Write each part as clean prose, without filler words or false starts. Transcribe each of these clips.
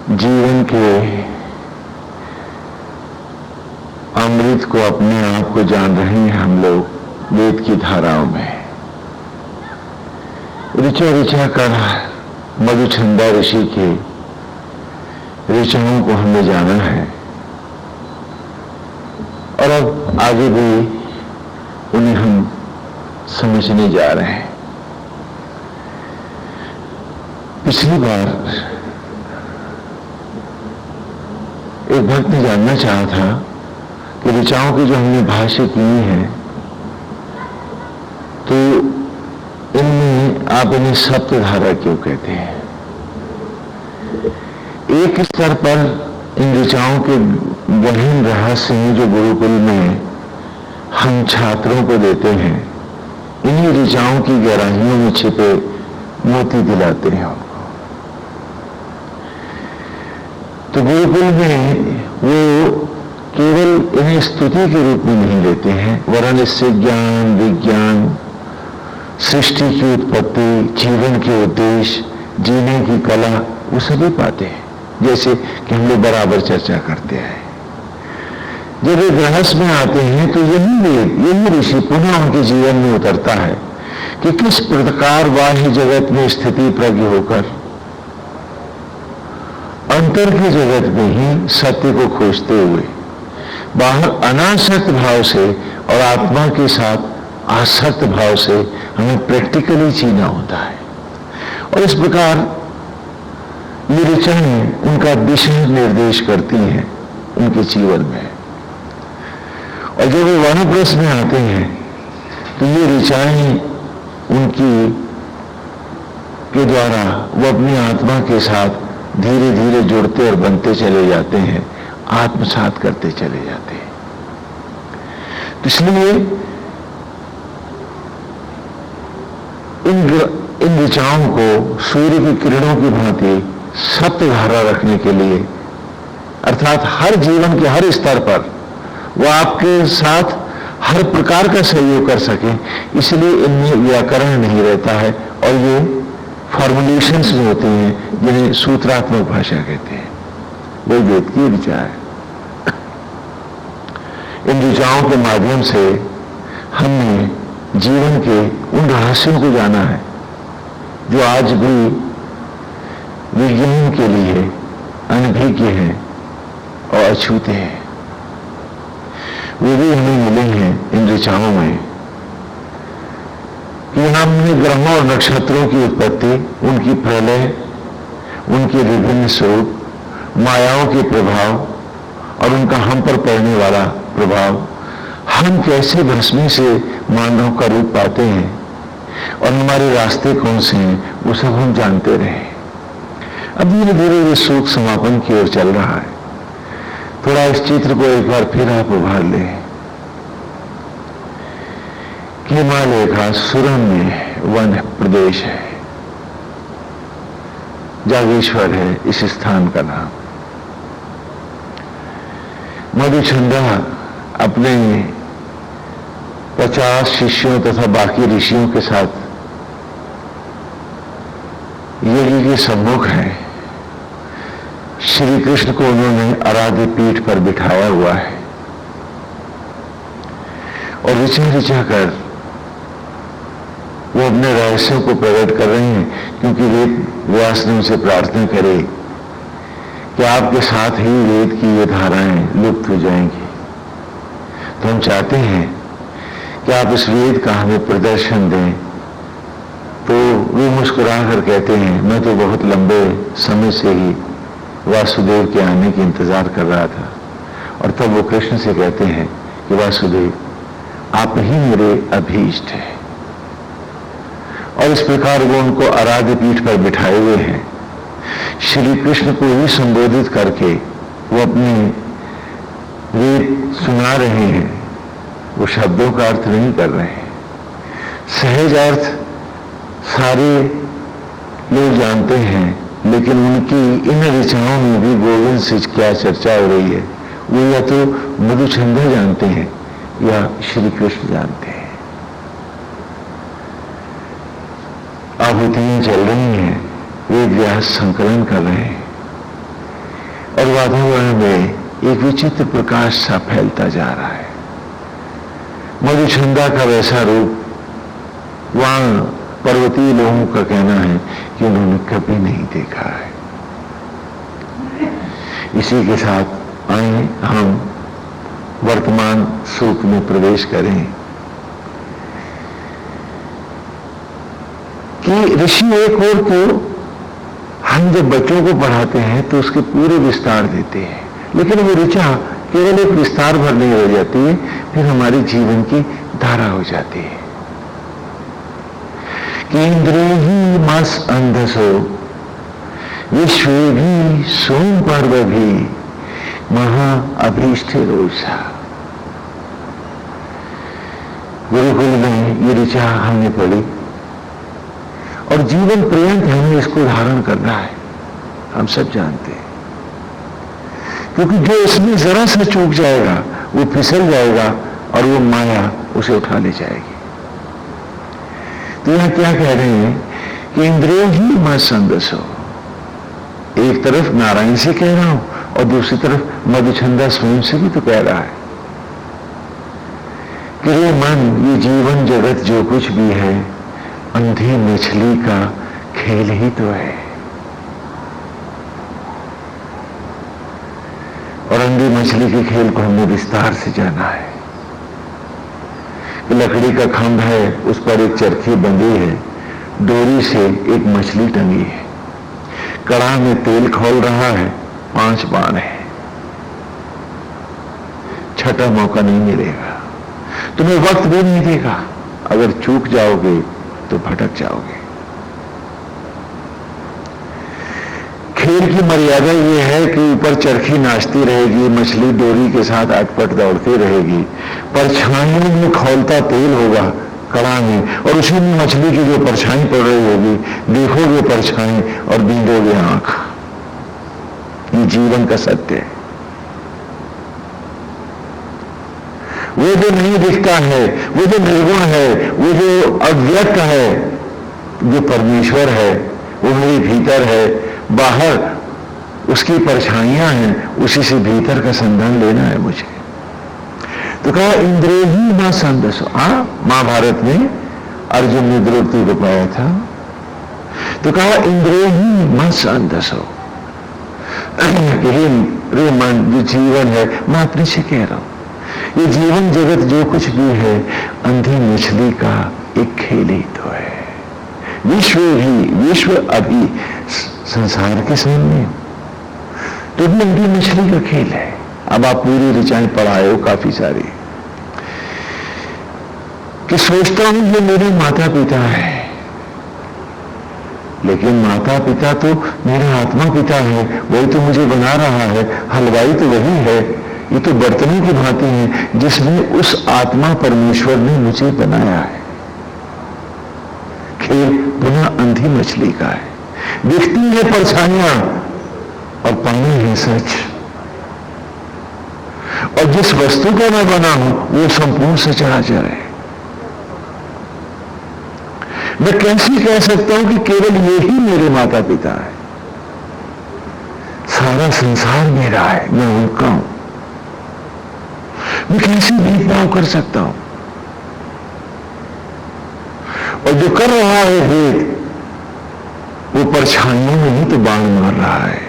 जीवन के अमृत को, अपने आप को जान रहे हैं हम लोग वेद की धाराओं में। ऋचा ऋचा कर मधुचंदा ऋषि के ऋचाओं को हमें जाना है और अब आगे भी उन्हें हम समझने जा रहे हैं। पिछली बार एक भक्त ने जानना चाहा था कि ऋचाओं की जो हमने भाष्य की है तो इनमें आप इन्हें सप्तधारा क्यों कहते हैं। एक स्तर पर इन ऋचाओं के गहन रहस्य हैं जो गुरुकुल में हम छात्रों को देते हैं। इन्हीं ऋचाओं की गहराइयों में छिपे मोती दिलाते हैं उनको। तो गुरुकुल में वो केवल इन्हें स्तुति के रूप में नहीं लेते हैं, वरन इससे ज्ञान, विज्ञान, सृष्टि की उत्पत्ति, जीवन के उद्देश्य, जीने की कला, वो सभी पाते हैं, जैसे कि हम लोग बराबर चर्चा करते हैं। जब वे गृहस्थ में आते हैं तो यही ऋषि पुनः उनके जीवन में उतरता है कि किस प्रकार बाह्य जगत में स्थिति प्रज्ञ होकर अंतर के जगत में ही सत्य को खोजते हुए बाहर अनासक्त भाव से और आत्मा के साथ आसक्त भाव से हमें प्रैक्टिकली जीना होता है। और इस प्रकार ये ऋचाएं उनका दिशा निर्देश करती हैं उनके जीवन में। और जब वे वानप्रस्थ में आते हैं तो ये ऋचाएं उनकी के द्वारा वो अपनी आत्मा के साथ धीरे धीरे जुड़ते और बनते चले जाते हैं, आत्मसात करते चले जाते हैं। इसलिए इन ऋचाओं को सूर्य की किरणों की भांति सप्तधारा रखने के लिए, अर्थात हर जीवन के हर स्तर पर वो आपके साथ हर प्रकार का सहयोग कर सके, इसलिए इनमें व्याकरण नहीं रहता है और ये फॉर्मुलेशंस में होते हैं जिन्हें सूत्रात्मक भाषा कहते हैं। वो वेद की ऋचा है। इन ऋचाओं के माध्यम से हमने जीवन के उन रहस्यों को जाना है जो आज भी विज्ञान के लिए अनभिज्ञ हैं और अछूते हैं। वे भी हमें मिले हैं इन ऋचाओं में कि हमने ग्रहों और नक्षत्रों की उत्पत्ति, उनकी प्रलय, उनके विभिन्न स्वरूप, मायाओं के प्रभाव और उनका हम पर पड़ने वाला प्रभाव, हम कैसे भस्मी से मानव का रूप पाते हैं और हमारे रास्ते कौन से हैं, वो सब हम जानते रहे। अब धीरे धीरे ये सूख समापन की ओर चल रहा है। थोड़ा इस चित्र को एक बार फिर आप उभार लें। हिमालय का सुरम्य वन प्रदेश है, जागेश्वर है इस स्थान का नाम। मधुचंदा अपने 50 शिष्यों तथा बाकी ऋषियों के साथ यज्ञ के सम्मुख है। श्री कृष्ण को उन्होंने आराध्य पीठ पर बिठाया हुआ है और ऋचा ऋचा कर वो अपने रहस्यों को प्रकट कर रहे हैं, क्योंकि वेद व्यास ने उनसे प्रार्थना करे कि आपके साथ ही वेद की ये धाराएं लुप्त हो जाएंगी। तो हम चाहते हैं कि आप इस वेद का हमें प्रदर्शन दें। तो वे मुस्कुरा कर कहते हैं, मैं तो बहुत लंबे समय से ही वासुदेव के आने की इंतजार कर रहा था। और तब वो कृष्ण से कहते हैं कि वासुदेव आप ही मेरे अभीष्ट हैं। और इस प्रकार वो उनको आराध्य पीठ पर बिठाए हुए हैं। श्री कृष्ण को ही संबोधित करके वो अपने वेद सुना रहे हैं, वो शब्दों का अर्थ नहीं कर रहे हैं। सहज अर्थ सारे लोग जानते हैं, लेकिन उनकी इन ऋचाओं में भी गोविंद से क्या चर्चा हो रही है वो या तो मधुचंदा जानते हैं या श्री कृष्ण जानते हैं। आहुतियां चल रही हैं, वेद व्यास संकलन कर रहे हैं। और वातावरण में एक विचित्र प्रकाश सा फैलता जा रहा है। मधुचंदा का वैसा रूप वहां पर्वतीय लोगों का कहना है कि उन्होंने कभी नहीं देखा है। इसी के साथ आए हम वर्तमान सूक्त में प्रवेश करें कि ऋषि एक और तो हम जब बच्चों को पढ़ाते हैं तो उसके पूरे विस्तार देते हैं, लेकिन वो ऋचा केवल एक विस्तार भर नहीं हो जाती है, फिर हमारे जीवन की धारा हो जाती है। कि इंद्रिय मस अंधसो विश्व भी सोम पर्व भी महा अभीष्ट रोषा। गुरुकुल में ये ऋचा हमने पढ़ी और जीवन पर्यंत हमें इसको धारण करना है, हम सब जानते हैं। क्योंकि जो इसमें जरा सा चूक जाएगा वो फिसल जाएगा और वो माया उसे उठा ले जाएगी। तो यहां क्या कह रहे हैं कि इंद्रियों ही मत संदसो। एक तरफ नारायण से कह रहा हूं और दूसरी तरफ मधुचंदा स्वयं से भी तो कह रहा है कि ये मन, ये जीवन जगत जो कुछ भी है अंधी मछली का खेल ही तो है। और अंधी मछली के खेल को हमने विस्तार से जाना है कि लकड़ी का खंभ है, उस पर एक चरखी बंधी है, डोरी से एक मछली टंगी है, कड़ाह में तेल खौल रहा है, 5 बाण है, छठा मौका नहीं मिलेगा, तुम्हें वक्त भी नहीं देगा। अगर चूक जाओगे तो भटक जाओगे। खेल की मर्यादा यह है कि ऊपर चरखी नाचती रहेगी, मछली डोरी के साथ अटपट दौड़ती रहेगी, परछाइयों में खौलता तेल होगा कड़ा में, और उसी में मछली की जो परछाई पड़ रही होगी, देखोगे परछाई और बींदोगे आंख। ये जीवन का सत्य है। वो जो नहीं दिखता है, वो जो निर्गुण है, वो जो अव्यक्त है, जो परमेश्वर है, वो मेरे भीतर है, बाहर उसकी परछाइयां हैं, उसी से भीतर का संधान लेना है मुझे। तो कहा इंद्रिय ही मां संदसो। महाभारत में अर्जुन ने द्रौपदी को पाया था, तो कहा इंद्रिय ही मां संदसो। रे मन जो जीवन है, मैं अपने से कह रहा हूं, ये जीवन जगत जो कुछ भी है अंधी मछली का एक खेल ही तो है। विश्व अभी संसार के सामने तो भी अंधी मछली का खेल है। अब आप पूरी ऋचाएं पढ़ाए हो काफी सारी, कि सोचता हूं ये मेरे माता पिता है, लेकिन माता पिता तो मेरा आत्मा पिता है, वही तो मुझे बना रहा है, हलवाई तो वही है, ये तो बर्तनों की भांति है जिसमें उस आत्मा परमेश्वर ने मुझे बनाया है। खेल पुनः अंधी मछली का है, दिखती है परछाइयां और पानी है सच, और जिस वस्तु का मैं बना हूं वो संपूर्ण सचराचर है। मैं कैसे कह सकता हूं कि केवल ये ही मेरे माता पिता है? सारा संसार मेरा है, मैं उनका हूं। मैं कैसे भेदभाव कर सकता हूं? और जो कर रहा है भेद, वो परछाइयों में ही तो बाण मार रहा है।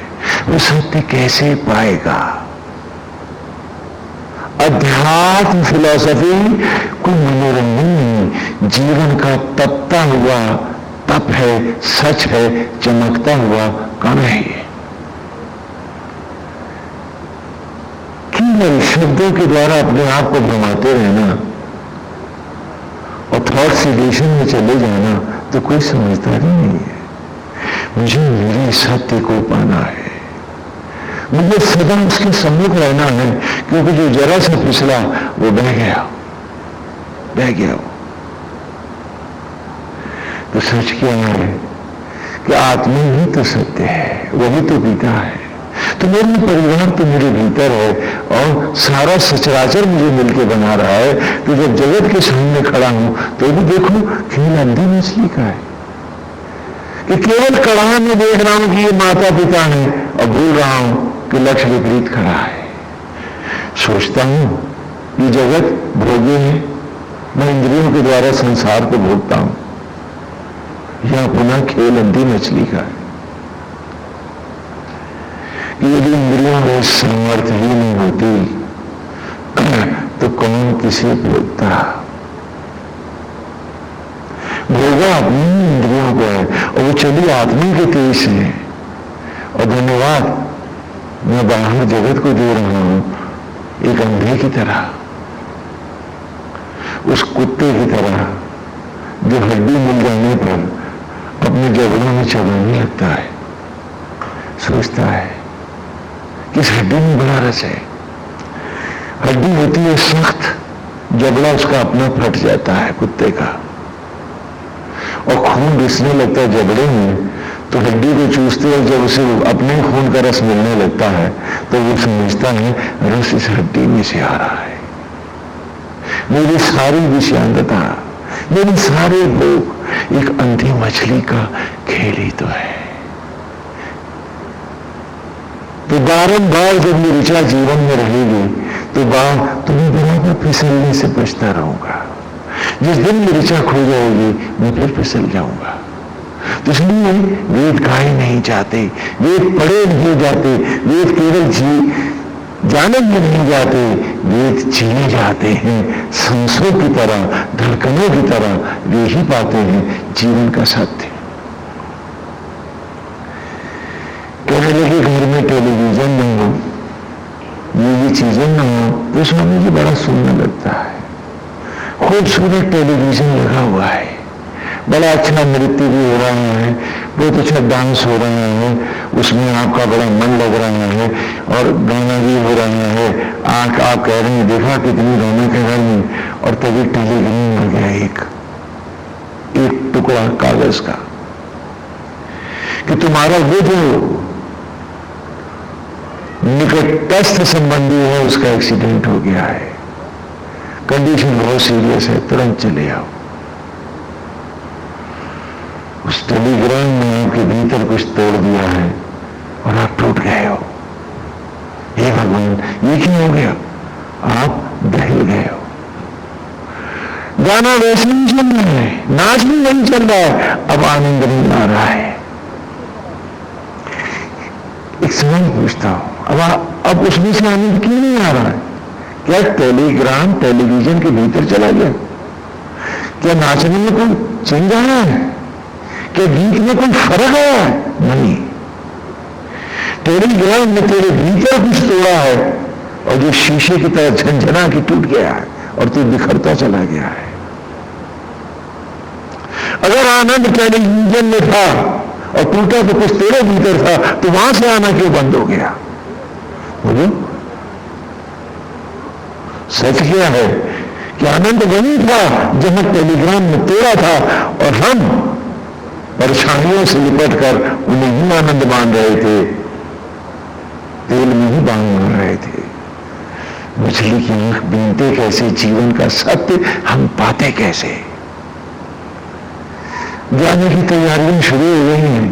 वो सत्य कैसे पाएगा? अध्यात्म फिलॉसफी कोई मनोरंजन नहीं, जीवन का तपता हुआ तप है, सच है, चमकता हुआ कण है। केवल शब्दों के द्वारा अपने आप को भ्रमाते रहना और थॉट सिलेशन में चले जाना तो कोई समझदारी नहीं है। मुझे मेरे सत्य को पाना है, मुझे सदा उसके सम्मुख रहना है, क्योंकि जो जरा सा फिसला वो बह गया वो। तो सच क्या है कि आत्मा ही तो सत्य है, वही तो पिता है। तो मेरा परिवार तो मेरे भीतर है और सारा सचराचर मुझे मिलकर बना रहा है। तो जब जगत के सामने खड़ा हूं तो भी देखो खेल अंधी मछली का है, कि केवल कड़ाह में देख रहा हूं कि ये माता पिता है और भूल रहा हूं कि लक्ष्य विपरीत खड़ा है। सोचता हूं ये जगत भोग्य है, मैं इंद्रियों के द्वारा संसार को भोगता हूं, यह पुनः खेल अंधी मछली का है। यदि इंद्रियों में सामर्थ्य ही नहीं होती तो कौन किसे भोगता? भोगा अपनी इंद्रियों को है और वो चली आत्मा के तेज से। और धन्यवाद, मैं बाहर जगत को दे रहा हूं एक अंधे की तरह, उस कुत्ते की तरह जो हड्डी मिल जाने पर अपने जबड़ों में चबाने लगता है, सोचता है कि इस हड्डी में बड़ा रस है। हड्डी होती है सख्त, जबड़ा उसका अपना फट जाता है कुत्ते का, और खून रिसने लगता है जबड़े में, तो हड्डी को चूसते हैं। जब उसे अपने खून का रस मिलने लगता है तो वो समझता है रस इस हड्डी में से आ रहा है। मेरी सारी विषयांगता, मेरे सारे भोग एक अंधी मछली का खेल ही तो है। तो बारंबार जब ये ऋचा जीवन में रहेगी तो तुम्हें बराबर फिसलने से बचता रहूंगा। जिस दिन मेरी ऋचा खो जाएगी मैं फिर फिसल जाऊंगा। तो इसलिए वेद गाए नहीं जाते, वेद पढ़े नहीं जाते, वेद केवल जाने में नहीं जाते, वेद जिए जाते हैं। सांसों की तरह, धड़कनों की तरह वे ही पाते हैं जीवन का सत्य। कहने लगे घर में टेलीविजन न हो, ये चीजें न हो, तो स्वामी जी बड़ा सुनने लगता है। खूबसूरत टेलीविजन लगा हुआ है, बड़ा अच्छा नृत्य भी हो रहा है, बहुत अच्छा डांस हो रहा है, उसमें आपका बड़ा मन लग रहा है और गाना भी हो रहा है। आप कह रहे हैं देखा कितनी रौनक है घर में, और तभी टेलीविजन आ गया एक टुकड़ा कागज का कि तुम्हारा वो जो निकटस्थ संबंधी है उसका एक्सीडेंट हो गया है, कंडीशन बहुत सीरियस है, तुरंत चले आओ। उस टेलीग्राम में आपके भीतर कुछ तोड़ दिया है और आप टूट गए हो। हे भगवान, ये क्यों हो गया? आप दहल गए हो। गाना वैसे नहीं चल रहा है, नाच भी नहीं चल रहा है, अब आनंद नहीं आ रहा है। एक सवाल पूछता हूं, अब उसमें से आनंद क्यों नहीं आ रहा है? क्या टेलीग्राम टेलीविजन के भीतर चला गया? क्या नाचने में कोई चेंज आया है? क्या गीत में कोई फर्क आया है? नहीं, टेलीग्राम ने तेरे भीतर कुछ तोड़ा है और जो शीशे की तरह झंझना के टूट गया है और तू बिखरता चला गया है। अगर आनंद टेलीविजन में था और टूटा तो कुछ तेरे भीतर था, तो वहां से आना क्यों बंद हो गया? बोलो, सच क्या है कि आनंद वही था जहां टेलीग्राम में तोड़ा था और हम परेशानियों से निपट कर उन्हें ही आनंद मान रहे थे, तेल में ही बांध रहे थे। मछली की आंख बीनते कैसे? जीवन का सत्य हम पाते कैसे? जाने की तैयारियां शुरू हो गई हैं,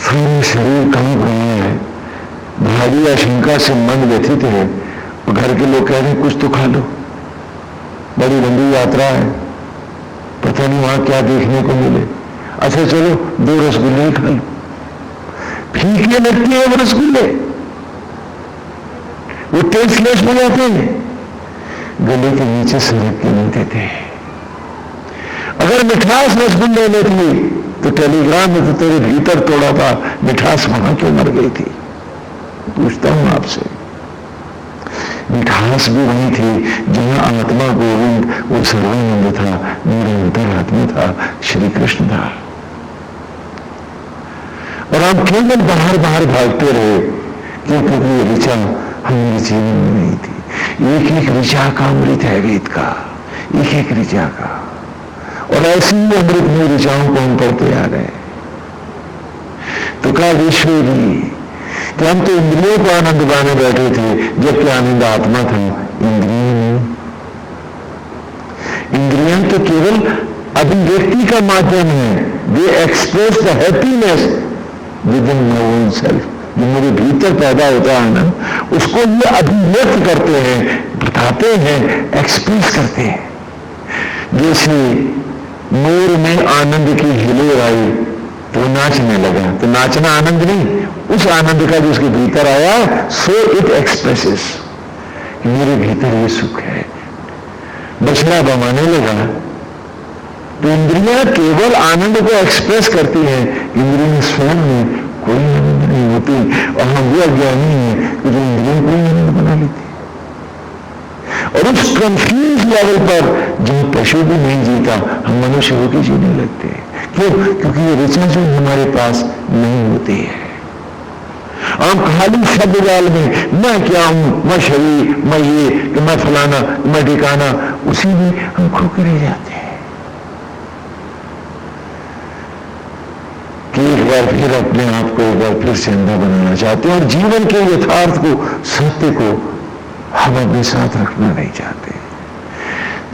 सारे शरीर कांप रहे हैं, भारी आशंका से मन व्यथित है और घर के लोग कह रहे हैं कुछ तो खा लो, बड़ी लंबी यात्रा है, पता नहीं वहां क्या देखने को मिले। अच्छा चलो 2 रसगुल्ले ही खा लो। फीके लगते हैं वो रसगुल्ले, वो टेस्टलेस हो जाते हैं, गले के नीचे सरक के नहीं देते। अगर मिठास रसगुल्ले में थी तो टेलीग्राम में तो तेरे भीतर तोड़ा था, मिठास वहां क्यों मर गई थी? पूछता हूं आपसे, मिठास भी वही थी जहां आत्मा गोविंद वो सर्वानंद था, निरंतर आत्मा था, श्री कृष्ण था। और हम केवल बाहर बाहर भागते रहे क्योंकि ये ऋचा हमारे जीवन में नहीं थी। एक एक ऋचा का अमृत है वेद का, एक एक ऋचा का, और ऐसी ही अमृत में ऋचाओं को हम पढ़ते आ रहे। तो कहा विश्वेरी कि हम तो इंद्रियों को आनंद पाने बैठे थे, जबकि आनंद आत्मा था, इंद्रियों नहीं। इंद्रियां तो केवल अभिव्यक्ति का माध्यम है, they express the happiness within my own self, जो मेरे भीतर पैदा होता है ना, उसको ये अभिव्यक्त करते हैं, बताते हैं, एक्सप्रेस करते हैं। जैसे मोर में आनंद की हिलोर आई तो नाचने लगा, तो नाचना आनंद नहीं, उस आनंद का जो उसके भीतर आया, सो इट एक्सप्रेसेस कि मेरे भीतर ये सुख है। बछड़ा बमाने लगा तो इंद्रियां केवल आनंद को एक्सप्रेस करती हैं, इंद्रियां स्वयं में कोई आनंद नहीं होती। और हम वो अज्ञानी हैं कि जो इंद्रियां कोई आनंद बना लेती। और उस कंफ्यूज लेवल पर जहां पशु भी नहीं जीता, हम मनुष्य होकर जीने लगते हैं। क्यों? क्योंकि ये ऋचा जो हमारे पास नहीं होती है। हम खाली शब्द जाल में मैं क्या हूं, मैं शरीर, मैं ये, कि मैं फलाना, मैं ठिकाना, उसी में हम खो कर रह जाते हैं। कि एक बार फिर अपने आप को एक बार फिर जिंदा बनाना चाहते हैं और जीवन के यथार्थ को, सत्य को हम अपने साथ रखना नहीं चाहते।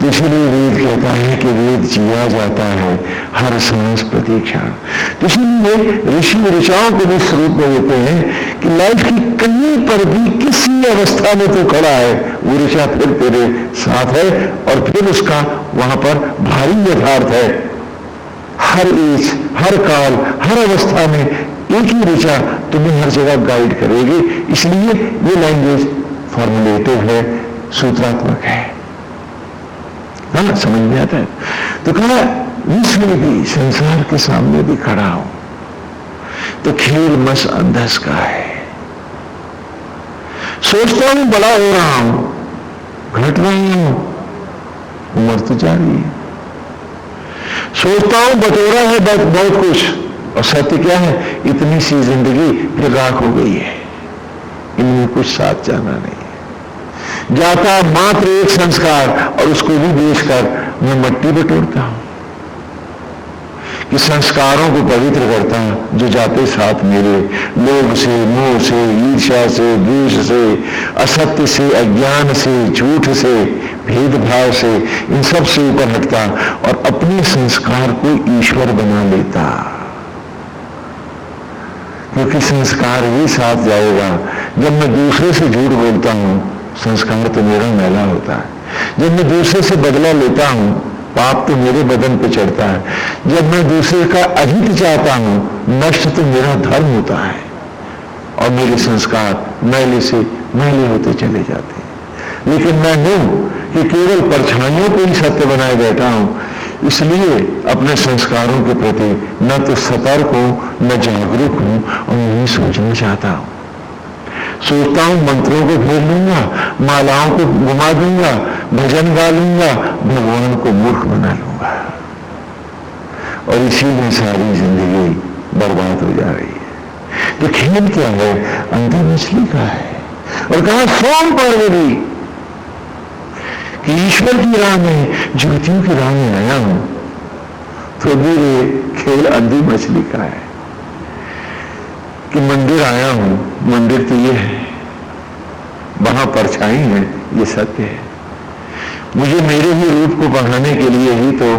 तो इसलिए वेद कहता है कि वेद जिया जाता है हर सांस प्रति क्षण। तो इसलिए ऋषि ऋचाओं को भी स्वरूप में होते हैं कि लाइफ की कहीं पर भी किसी अवस्था में तो खड़ा है, वो ऋचा फिर तेरे साथ है और फिर उसका वहां पर भारी यथार्थ है। हर एज, हर काल, हर अवस्था में एक ही ऋचा तुम्हें हर जगह गाइड करेगी। इसलिए ये लैंग्वेज फॉर्मुलेटिव है, सूत्रात्मक है। हाँ, समझ में आता है। तो कहा विश्व में भी, संसार के सामने भी खड़ा हूं तो खेल मस अंधस का है। सोचता हूं बड़ा हो रहा हूं, घट रहा हूं, उम्र तो जा रही है। सोचता हूं बटोरा है बहुत कुछ, और सत्य क्या है, इतनी सी जिंदगी फिर राख हो गई है, इनमें कुछ साथ जाना नहीं। जाता मात्र एक संस्कार और उसको भी बेचकर मैं मट्टी बटोरता हूं कि संस्कारों को पवित्र करता हूं जो जाते साथ मेरे, लोभ से, मोह से, ईर्ष्या से, द्वेष से, असत्य से, अज्ञान से, झूठ से, भेदभाव से, इन सब से ऊपर हटता और अपने संस्कार को ईश्वर बना लेता। क्योंकि संस्कार ही साथ जाएगा। जब मैं दूसरे से झूठ बोलता हूं, संस्कार तो मेरा मैला होता है। जब मैं दूसरे से बदला लेता हूं, पाप तो मेरे बदन पे चढ़ता है। जब मैं दूसरे का अहित चाहता हूं, नष्ट तो मेरा धर्म होता है और मेरे संस्कार मैले से मैले होते चले जाते हैं। लेकिन मैं हूं कि केवल परछाइयों को ही सत्य बनाए बैठा हूं, इसलिए अपने संस्कारों के प्रति न तो सतर्क हूं, न जागरूक हूं और नहीं सोचना चाहता हूं। सोचता हूं मंत्रों को फेर लूंगा, मालाओं को घुमा दूंगा, भजन गा लूंगा, भगवान को मूर्ख बना लूंगा और इसी में सारी जिंदगी बर्बाद हो जा रही है। तो खेल क्या है? अंधी मछली का है। और कहा सोम पार्वती कि ईश्वर की राह में, ज्योतियों की राह में आया हूं, तो भी ये खेल अंधी मछली का है कि मंदिर आया हूं, मंदिर तो ये है, वहां परछाई है, ये सत्य है। मुझे मेरे ही रूप को बढ़ाने के लिए ही तो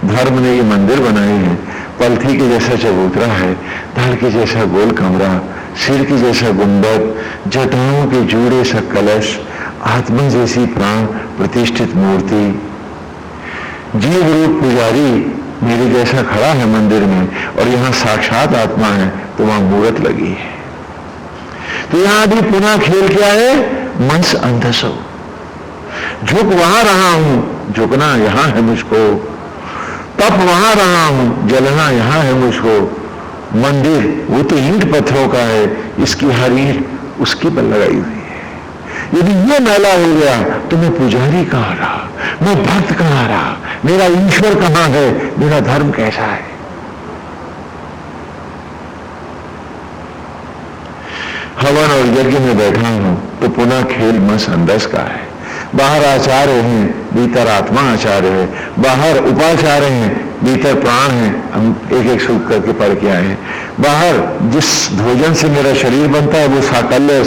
धर्म ने ये मंदिर बनाए हैं। पलथी के जैसा चबूतरा है, धड़ के जैसा गोल कमरा, सिर के जैसा गुंबद, जटाओं के जूड़े सा कलश, आत्मा जैसी प्राण प्रतिष्ठित मूर्ति, जीव रूप पुजारी मेरे जैसा खड़ा है मंदिर में, और यहां साक्षात आत्मा है तो वहां मूर्त लगी है। तो यहां भी पुनः खेल क्या है? मंस अंधसो। झुक वहां रहा हूं, झुकना यहां है मुझको, तप वहां रहा हूं, जलना यहां है मुझको। मंदिर वो तो ईंट पत्थरों का है, इसकी हर ईंट उसकी पर लगाई हुई है। यदि ये मैला हो गया तो मैं पुजारी कहां रहा, मैं भक्त कहां रहा, मेरा ईश्वर कहां है, मेरा धर्म कैसा है? हवन और यज्ञ में बैठा हूं तो पुनः खेल मस अंदस का है। बाहर आचार्य हैं, भीतर आत्मा आचार्य है। बाहर उपाचार्य हैं, भीतर प्राण है, हम एक एक सूख करके पढ़ के आए हैं। बाहर जिस भोजन से मेरा शरीर बनता है वो साकल्य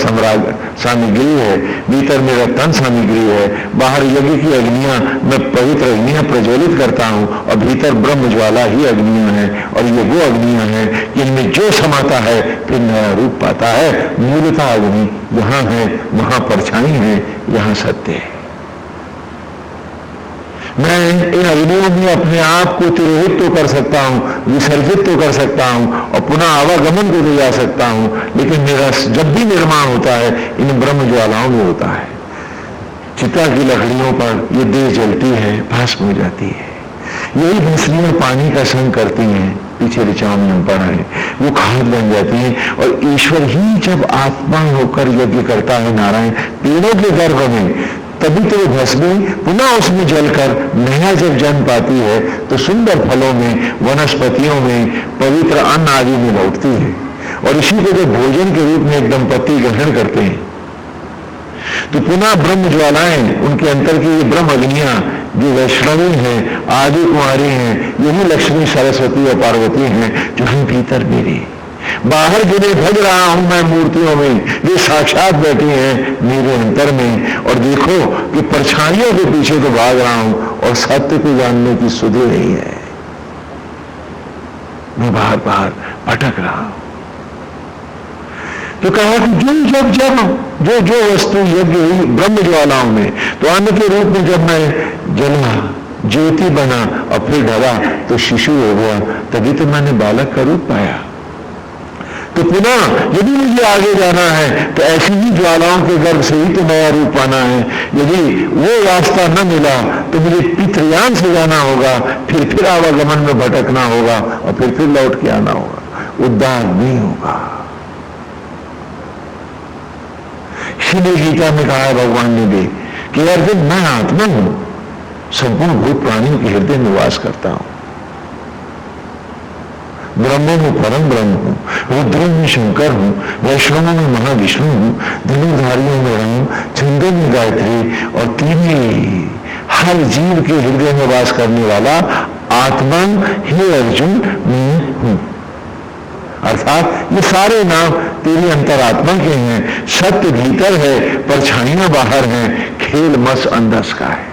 सामग्री है, भीतर मेरा तन सामग्री है। बाहर यज्ञ की अग्नियां, मैं पवित्र अग्नियां प्रज्वलित करता हूं और भीतर ब्रह्म ज्वाला ही अग्नियां हैं। और ये वो अग्नियां हैं कि इनमें जो समाता है फिर नया रूप पाता है। मूलतः अग्नि यहां है, वहां परछाई है, यहां सत्य है। मैं इन अग्नियों में अपने आप को तिरोहित तो कर सकता हूं, विसर्जित तो कर सकता हूं और पुनः आवागमन को ले जा सकता हूं, लेकिन मेरा जब भी निर्माण होता है इन ब्रह्म ज्वालाओं में होता है। चिता की लकड़ियों पर ये देह जलती है, भस्म हो जाती है। यही भस्मियां पानी का संग करती हैं, पीछे ऋचाओं में हम पढ़ा है, वो खाद बन जाती है। और ईश्वर ही जब आत्मा होकर यज्ञ करता है नारायण तीनों के गर्भ में, तभी तो भस्मी पुनः उसमें जलकर नया जब जन्म पाती है तो सुंदर फलों में, वनस्पतियों में, पवित्र अन्न आदि में लौटती है। और इसी को जब भोजन के रूप में एक दंपति ग्रहण करते हैं तो पुनः ब्रह्म ज्वालाएं, उनके अंतर की ये ब्रह्म अग्नियां जो वैष्णवी हैं, आदि कुमारी हैं, यही लक्ष्मी, सरस्वती और पार्वती हैं जो हम भीतर मेरी। बाहर जिन्हें भज रहा हूं मैं मूर्तियों में, वे साक्षात बैठी हैं मेरे अंतर में। और देखो कि परछाइयों के पीछे तो भाग रहा हूं और सत्य को जानने की सुधि नहीं है, मैं बाहर बाहर भटक रहा हूं। तो कहा कि जो वस्तु यज्ञ हुई ब्रह्म ज्वालाओं में, तो अन्न के रूप में जब मैं जला, ज्योति बना और फिर ढला तो शिशु हो गया, तभी तो मैंने बालक का रूप पाया। तो पुनः यदि मुझे आगे जाना है तो ऐसी ही ज्वालाओं के गर्भ से ही तो नया रूप पाना है। यदि वो रास्ता न मिला तो मुझे पितृयान से जाना होगा, फिर आवागमन में भटकना होगा और फिर लौट के आना होगा, उद्धार नहीं होगा। श्री गीता में कहा है भगवान ने भी कि अर्जुन मैं आत्मा हूं, संपूर्ण भूत प्राणियों के हृदय में वास करता हूं, ब्रह्मों में परम ब्रह्म हूं, रुद्रों में शंकर हूं, वैष्णवों में महाविष्णु हूं, धनुर्धारियों में राम, छंदों में गायत्री और तीनों हर जीव के हृदय में वास करने वाला आत्मा ही अर्जुन मैं हूं। अर्थात ये सारे नाम तेरी अंतरात्मा के हैं। सत्य भीतर है, परछाइयां बाहर हैं, खेल मस अंदस का है।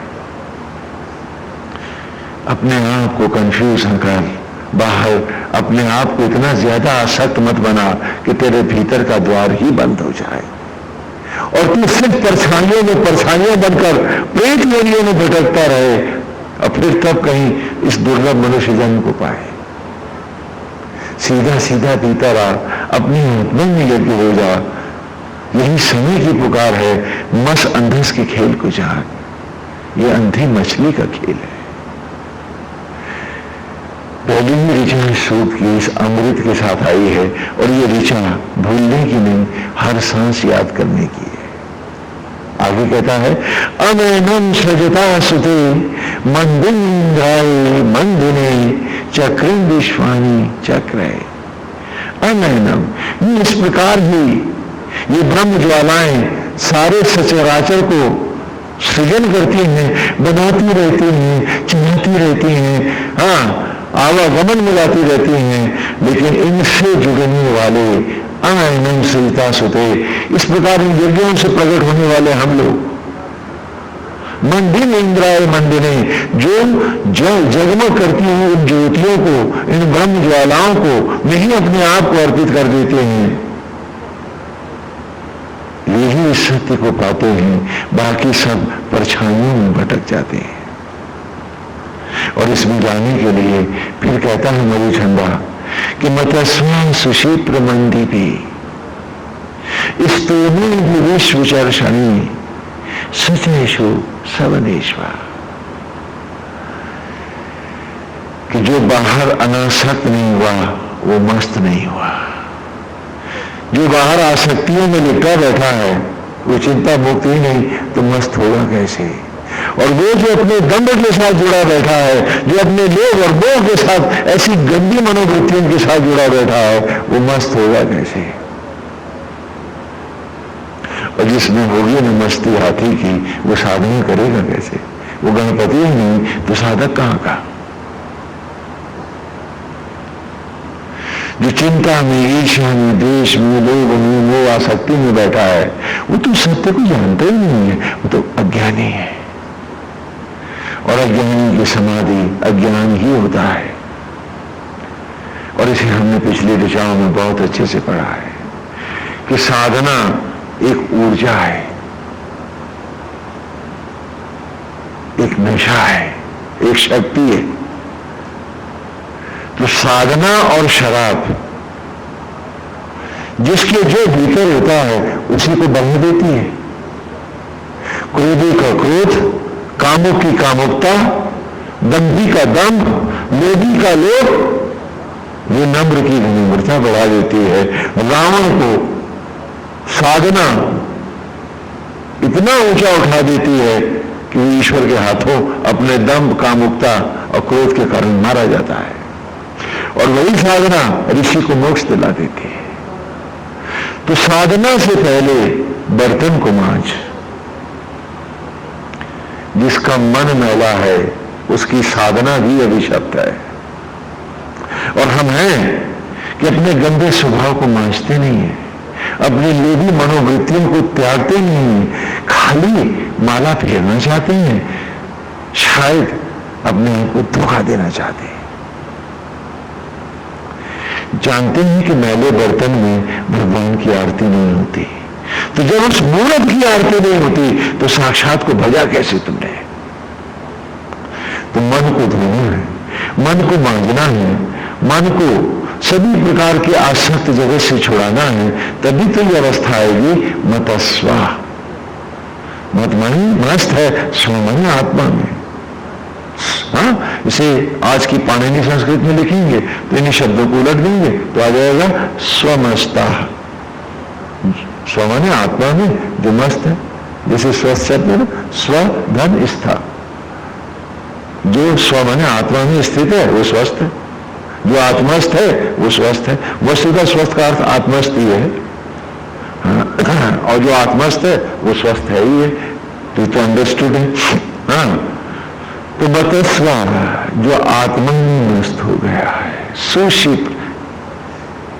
अपने आप को कंफ्यूज न कर, बाहर अपने आप को इतना ज्यादा आसक्त मत बना कि तेरे भीतर का द्वार ही बंद हो जाए और तू सिर्फ परछाइयों बनकर प्रेत योनियों में भटकता रहे और फिर तब कहीं इस दुर्लभ मनुष्य जन्म को पाए। सीधा सीधा भीतर आ, अपनी आत्मा में यज्ञ हो जा। यही समय की पुकार है, मस अंधस के खेल को जाग। ये अंधी मछली का खेल है। पहली ही ऋचा सूप की इस अमृत के साथ आई है और ये ऋचा भूलने की नहीं, हर सांस याद करने की है। आगे कहता है अनैनम सजता सुते मंदिराय मंदिने चक्रम विश्वानी चक्र। अनैनम ये इस प्रकार ही ये ब्रह्म ज्वालाएं सारे सचराचर को सृजन करती हैं, बनाती रहती हैं, चलाती रहती हैं, हाँ आवागमन मिलाती रहती हैं, लेकिन इनसे जुड़ने वाले अनैनम सजता सुते, इस प्रकार इन यज्ञों से प्रकट होने वाले हम लोग मंदिर इंद्राय मंदिरे, जो जगमग करती हुई इन ज्योतियों को, इन ब्रह्म ज्वालाओं को नहीं अपने आप को अर्पित कर देते हैं, यही इस सत्य को पाते हैं। बाकी सब परछाइयों में भटक जाते हैं। और इसमें जाने के लिए फिर कहता है मधुचंदा कि मतस्वां सुशीप्र मंदिपी स्तोमे विश्वचर्षणी सचेशु सवनेश्वर, कि जो बाहर अनासक्त नहीं हुआ वो मस्त नहीं हुआ। जो बाहर आसक्तियों में लिपटा बैठा है वो चिंता मुक्त ही नहीं तो मस्त होगा कैसे। और वो जो अपने दंड के साथ जुड़ा बैठा है, जो अपने लोभ और मोह के साथ ऐसी गंदी मनोवृत्तियों के साथ जुड़ा बैठा है, वो मस्त होगा कैसे। और जिसमें होगी न मस्ती हाथी की वो साधना करेगा कैसे। वो गणपति ही नहीं तो साधक कहां का। जो चिंता में, ईर्ष्या में, द्वेष में, लोभ में, मोह आसक्ति में बैठा है, वो तो सत्य को जानता ही नहीं है, वो तो अज्ञानी है। और अज्ञानी की समाधि अज्ञान ही होता है। और इसे हमने पिछले ऋचाओं में बहुत अच्छे से पढ़ा है कि साधना एक ऊर्जा है, एक नशा है, एक शक्ति है। तो साधना और शराब जिसके जो भीतर होता है उसी को बढ़ा देती है। क्रोधी का क्रोध, कामुक की कामुकता, दंभी का दंभ, लोभी का लोभ, विनम्र की विनम्रता बढ़ा देती है। रावण को साधना इतना ऊंचा उठा देती है कि वो ईश्वर के हाथों अपने दंभ, कामुकता और क्रोध के कारण मारा जाता है। और वही साधना ऋषि को मोक्ष दिला देती है। तो साधना से पहले बर्तन को मांझ। जिसका मन मैला है उसकी साधना भी अभिशप्त है। और हम हैं कि अपने गंदे स्वभाव को मांझते नहीं है, अपनी लोभी मनोवृत्तियों को त्यागते नहीं है, खाली माला फेरना चाहते हैं, शायद अपने आप को धोखा देना चाहते हैं। जानते हैं कि मैले बर्तन में भगवान की आरती नहीं होती। तो जब उस मूर्त की आरती नहीं होती तो साक्षात को भजा कैसे तुमने? तो मन को धोना है, मन को मांझना है, मन को सभी प्रकार के आसक्त जगत से छुड़ाना है। तभी तो ये अवस्था आएगी मतस्वा। मत मानी मस्त है, स्व मानी आत्मा में। हाँ, इसे आज की पाणिनि संस्कृत में लिखेंगे तो इन्हीं शब्दों को उलट देंगे तो आ जाएगा स्वमस्ता। स्व माने आत्मा में जो मस्त है। जैसे स्वस्थ शब्द है, स्वधन स्था। जो स्व माने आत्मा में स्थित है वो स्वस्थ है, जो आत्मस्थ है वो स्वस्थ है। वस्तुतः स्वस्थ का अर्थ आत्मस्थ ही है। हाँ, और जो आत्मस्थ है वो स्वस्थ है ही है। तो अंडरस्टूड है। हाँ, तो मतस्वा जो आत्मा में मस्त हो गया है, सुशिप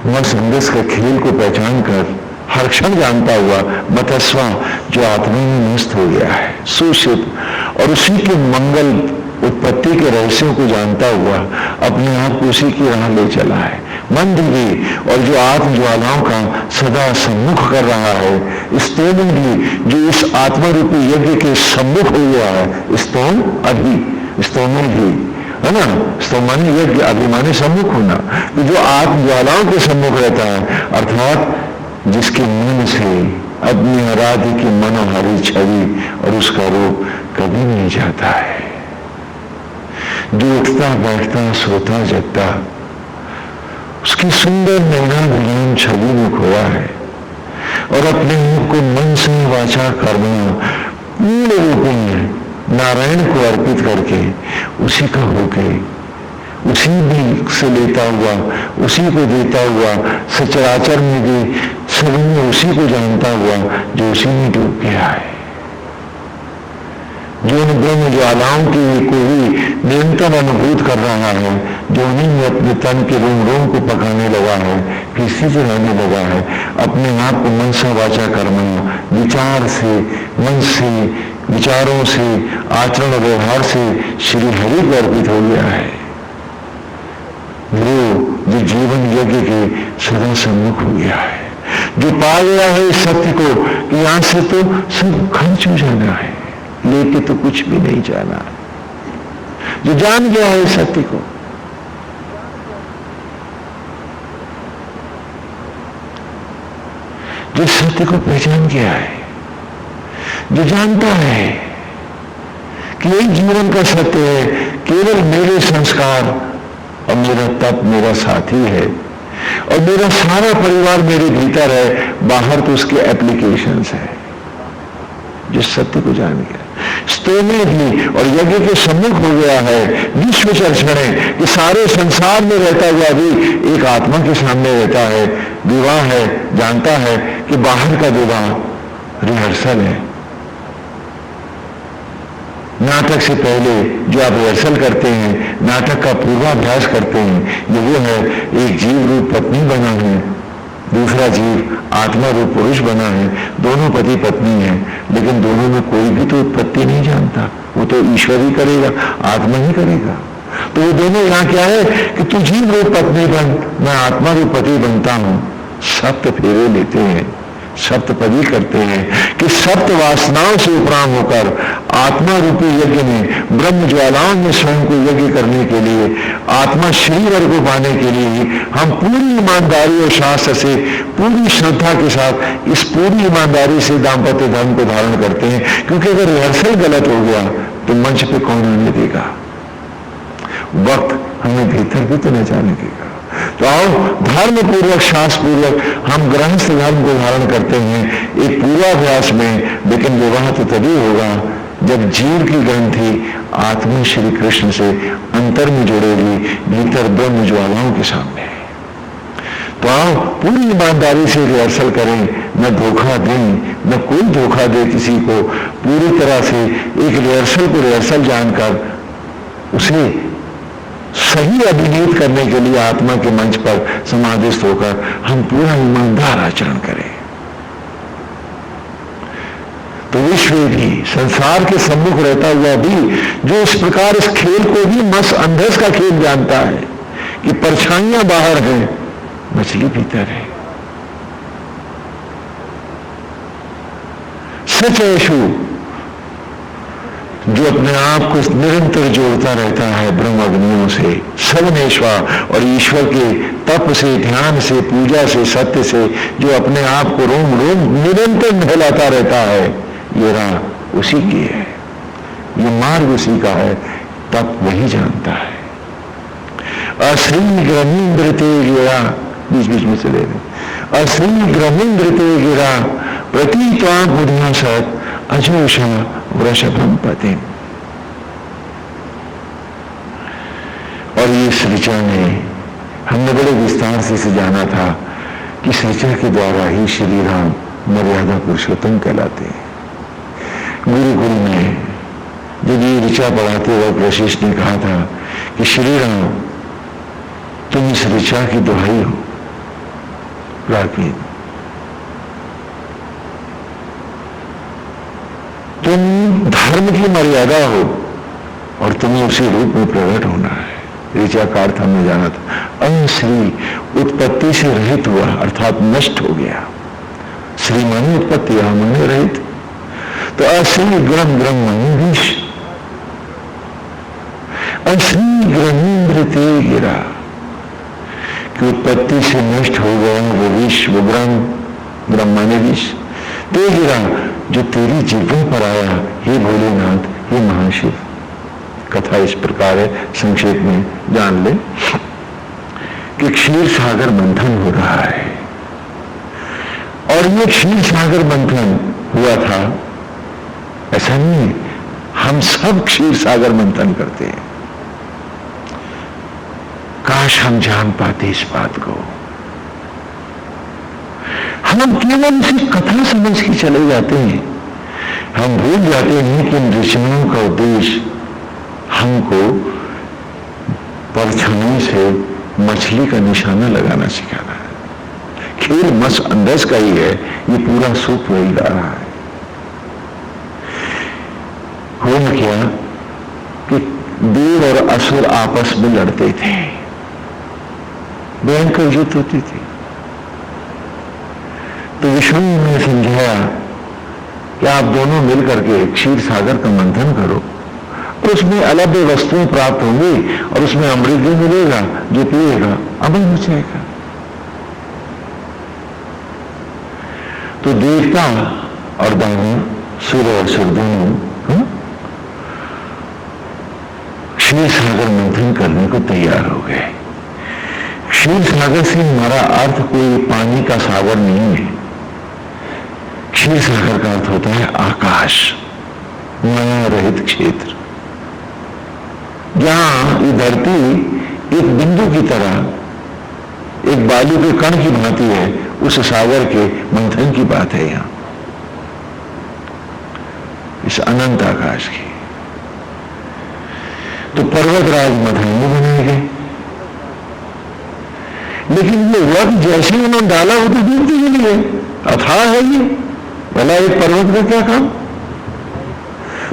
संदेश का खेल को पहचान कर हर क्षण जानता हुआ मतस्वा जो आत्मा में मस्त हो गया है, सुशिप, और उसी के मंगल उत्पत्ति के रहस्यों को जानता हुआ अपने आप को उसी की राह ले चला है। मंदगी और जो आत्म ज्वालाओं का सदा सम्मुख कर रहा है, स्तोम भी जो इस आत्मा रूपी यज्ञ के सम्मुख हो गया है। स्तोम अभी, स्तोम भी है ना, स्तोमानी यज्ञ, अभिमानी सम्मुख होना, तो जो आत्म ज्वालाओं के सम्मुख रहता है, अर्थात जिसके मन से अपनी आराध्य की मनोहारी छवि और उसका रूप कभी नहीं जाता है, जो उठता बैठता सोता जगता उसकी सुंदर नैना विलीन छवि में खोया है, और अपने आप को मन से वाचा कर्म पूर्ण रूप में नारायण को अर्पित करके उसी का होके, उसी भी से लेता हुआ, उसी को देता हुआ, सचराचर में भी सभी में उसी को जानता हुआ जो उसी में डूब गया है, जो उन ब्रह्म ज्वालाओं की को भी निरंतर अनुभूत कर रहा है, जो उन्हीं में अपने तन के रोम रोम को पकाने लगा है, किसी से रहने लगा है, अपने आप को मनसा वाचा कर्मणा, विचार से, मन से, विचारों से, आचरण व्यवहार से श्री हरि को अर्पित हो गया है। वो जो जीवन यज्ञ के सदा सम्मुख हो गया है, जो पा गया है इस सत्य को कि यहां से तो सब खर्च हो जाना है, लेके तो कुछ भी नहीं जाना, जो जान गया है इस सत्य को, जो सत्य को पहचान गया है, जो जानता है कि यही जीवन का सत्य है, केवल मेरे संस्कार और मेरा तप मेरा साथी है, और मेरा सारा परिवार मेरे भीतर है, बाहर तो उसके एप्लीकेशंस है। जिस सत्य को जान गया, स्तोमे भी और यज्ञ के सम्मुख हो गया है, विश्व चर्चने कि सारे संसार में रहता हुआ भी एक आत्मा के सामने रहता है, विवाह है, जानता है कि बाहर का विवाह रिहर्सल है, नाटक से पहले जो आप रिहर्सल करते हैं, नाटक का पूर्वाभ्यास करते हैं, ये वो है, एक जीव रूप पत्नी बना है, दूसरा जीव आत्मा रूप पुरुष बना है, दोनों पति पत्नी हैं, लेकिन दोनों में कोई भी तो उत्पत्ति नहीं जानता, वो तो ईश्वर ही करेगा, आत्मा ही करेगा। तो वो दोनों यहाँ क्या है कि तू जीव रूप पत्नी बन, मैं आत्मा रूप पति बनता हूं। सप्त फेरे लेते हैं, सप्तपदी करते हैं कि सप्त वासनाओं से उपराम होकर आत्मा रूपी यज्ञ में, ब्रह्म ज्वालाओं में स्वयं को यज्ञ करने के लिए, आत्मा श्रीवर को पाने के लिए हम पूरी ईमानदारी और शास्त्र से, पूरी श्रद्धा के साथ इस पूरी ईमानदारी से दाम्पत्य धर्म को धारण करते हैं। क्योंकि अगर रिहर्सल गलत हो गया तो मंच पे कौन आने देगा, वक्त हमें भीतर भी तो न जाने देगा। तो आओ धर्म पूर्वक, शास्त्र पूर्वक हम गृहस्थ धर्म को धारण करते हैं एक पूर्वाभ्यास में। लेकिन विवाह तो तभी होगा जब जीव की ग्रंथि आत्मा श्री कृष्ण से अंतर में जुड़ेगी, भीतर ब्रह्म ज्वालाओं के सामने। तो आओ पूरी ईमानदारी से रिहर्सल करें, न धोखा दें, न कोई धोखा दे किसी को। पूरी तरह से एक रिहर्सल को रिहर्सल जानकर उसे सही अभिनीत करने के लिए आत्मा के मंच पर समाधिस्थ होकर हम पूरा ईमानदार आचरण करें। तो विश्व भी, संसार के सम्मुख रहता हुआ भी, जो इस प्रकार इस खेल को भी मस अंधस का खेल जानता है कि परछाइयां बाहर हैं, मछली भीतर है। सच ऐशु जो अपने आप को निरंतर जोड़ता रहता है ब्रह्म अग्नियों से, सवनेश्वा और ईश्वर के तप से, ध्यान से, पूजा से, सत्य से, जो अपने आप को रोम रोम निरंतर नहलाता रहता है, ये राह उसी की है, ये मार्ग उसी का है, तप वही जानता है। अश्री ग्रमीन्द्र ते गिरा, बीच बीच में चले गए, अश्री ग्रमीन्द्र ते गिरा प्रतीत्वा बुधा सत अजोषा वृषभम पति। और ये सृचा ने, हमने बड़े विस्तार से इसे जाना था कि सृचा के द्वारा ही श्री राम मर्यादा पुरुषोत्तम कहलाते हैं। गुरुकुल में जब ये ऋचा पढ़ाते वक्त वशिष्ठ ने कहा था कि श्री राम तुम इस ऋचा की दुहाई हो, प्राचीन तुम धर्म की मर्यादा हो और तुम्हें उसी रूप में प्रकट होना है। ऋचा का अर्थ हमने जाना था, अश्री उत्पत्ति से रहित हुआ अर्थात नष्ट हो गया। श्री मानी उत्पत्ति, माने रहित। तो अश्री ग्रम ग्रम मानी विष, अश्री ग्रमीन्द्र ते गिरा कि उत्पत्ति से नष्ट हो गया वो विष, वो ग्रम माने विष, ते गिरा जो तेरी जिह्वा पर आया, हे भोलेनाथ, हे महाशिव। कथा इस प्रकार है, संक्षेप में जान ले कि क्षीर सागर मंथन हो रहा है और ये क्षीर सागर मंथन हुआ था, ऐसा नहीं, हम सब क्षीर सागर मंथन करते हैं। काश हम जान पाते इस बात को। हम केवल इसी कथा समझ के चले जाते हैं, हम भूल जाते हैं कि इन ऋषियों का उद्देश्य हमको परछाई से मछली का निशाना लगाना सिखाना है। खेल मस अंदस का ही है, ये पूरा सूत्र वही ला रहा है। हुआ क्या कि देव और असुर आपस में लड़ते थे, भयंकर युद्ध होती थी। तो विष्णु ने समझाया कि आप दोनों मिलकर के क्षीर सागर का मंथन करो, तो उसमें अलग वस्तुएं प्राप्त होंगी और उसमें अमृत भी मिलेगा, जो पिएगा अमर हो जाएगा। तो देवता और दानव, सूर्य और असुर दोनों क्षीर सागर मंथन करने को तैयार हो गए। क्षीर सागर से हमारा अर्थ कोई पानी का सागर नहीं है। क्षीर सागर का अर्थ होता है आकाश, माया रहित क्षेत्र, जहां ये धरती एक बिंदु की तरह, एक बालू के कण की भांति है, उस सागर के मंथन की बात है यहां, इस अनंत आकाश की। तो पर्वतराज मथानी बनाए गए। लेकिन ये हुआ कि जैसे ही उन्होंने डाला वो तो डूबती चली गई। अथाह है ये, भला एक पर्वत का क्या काम।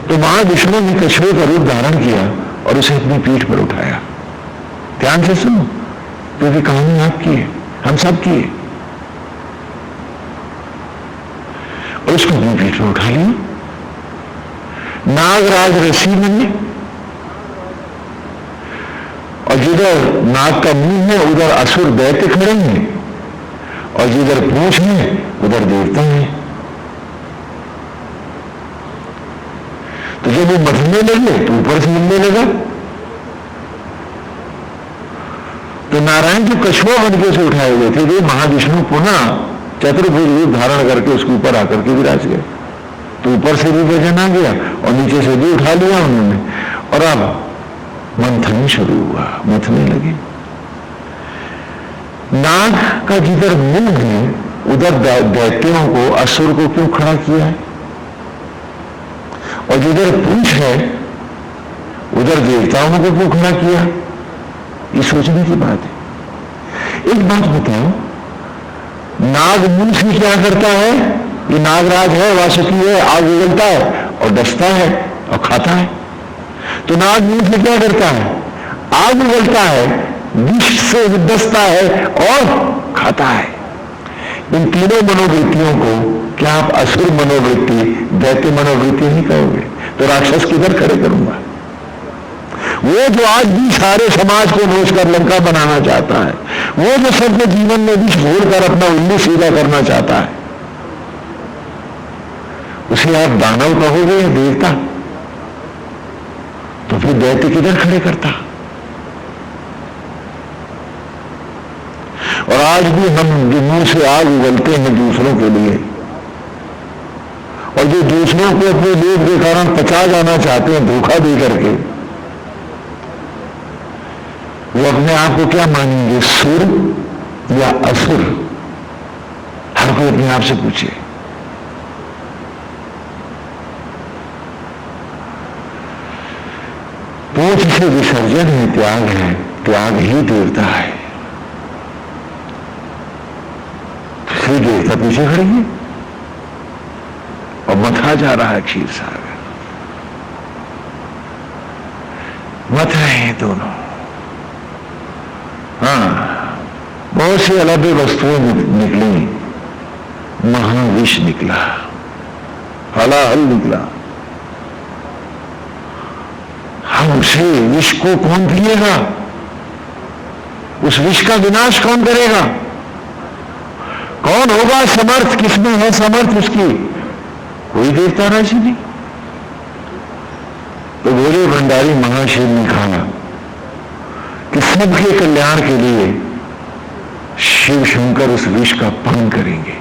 तो महाविष्णु ने कछुए का रूप धारण किया और उसे अपनी पीठ पर उठाया। ध्यान से सुनो, क्योंकि कहानी आपकी है, हम सब की है। और उसको अपनी पीठ पर उठा लिया। नागराज रस्सी बने और जिधर नाग का मुंह है उधर असुर दैत्य खड़े हैं और जिधर पूंछ है उधर देवता है। तो जब वो मथने लगे तो ऊपर से मिलने लगा। तो नारायण जो कछुआ बन के उसे उठाए हुए थे वे महाविष्णु पुनः चतुर्भुज रूप धारण करके उसके ऊपर आकर के विराज गए। तो ऊपर से भी वजन आ गया और नीचे से भी उठा लिया उन्होंने। और अब मंथन शुरू हुआ, मथने लगे। नाग का जिधर मुंह है उधर दैत्यों को, असुर को क्यों खड़ा किया है, और जिधर पूंछ है उधर देवताओं को क्यों खड़ा किया, ये सोचने की बात है। एक बात बताओ, नाग मुंह से क्या करता है? ये नागराज है, वासुकी है, आग उगलता है और डसता है और खाता है। तो नाग मुंह से क्या करता है? आग उगलता है, विष से डसता है और खाता है। इन तीनों मनोवृत्तियों को क्या आप असुर मनोवृत्ति, दैत्य मनोवृत्ति नहीं कहोगे? तो राक्षस किधर खड़े करूंगा? वो जो आज भी सारे समाज को नोच कर लंका बनाना चाहता है, वो जो सबके जीवन में विष घोलकर अपना उल्लू सीधा करना चाहता है, उसे आप दानव कहोगे या देवता? तो फिर दैत्य किधर खड़े करता? और आज भी हम जो मुंह से आग उगलते हैं दूसरों के लिए, और जो दूसरों को अपने लोभ के कारण पचा जाना चाहते हैं धोखा दे करके, वो अपने आप को क्या मानेंगे, सुर या असुर? हर कोई अपने आप से पूछे। पूछ से विसर्जन है, त्याग है, त्याग ही देवता है। फिर देवता पीछे खड़े हैं और मथा जा रहा है क्षीर सागर। मथ रहे हैं दोनों। हाँ, बहुत सी अलग वस्तुएं निकली, महाविष निकला, हलाहल निकला। हम उसे विष को कौन पिएगा? उस विष का विनाश कौन करेगा? कौन होगा समर्थ? किसमें है समर्थ उसकी? कोई देवता राशि नहीं। तो भोले भंडारी महाशिव ने कहा कि सबके कल्याण के लिए शिव शंकर उस विष का पान करेंगे।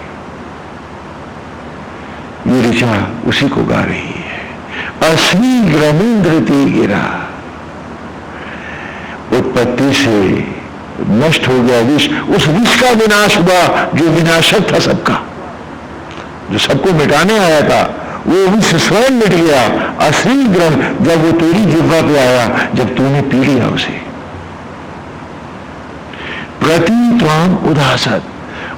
ये ऋचा उसी को गा रही है। अस्मी ग्रमेंद्र ते गिरा, उत्पत्ति से नष्ट हो गया विष, उस विष का विनाश हुआ जो विनाशक था सबका, जो सबको मिटाने आया था। वो विष स्वयं मिट गया। असली ग्रह जब वो तेरी जिह्वा पे आया, जब तूने पी लिया उसे। प्रति त्वाम उदासत,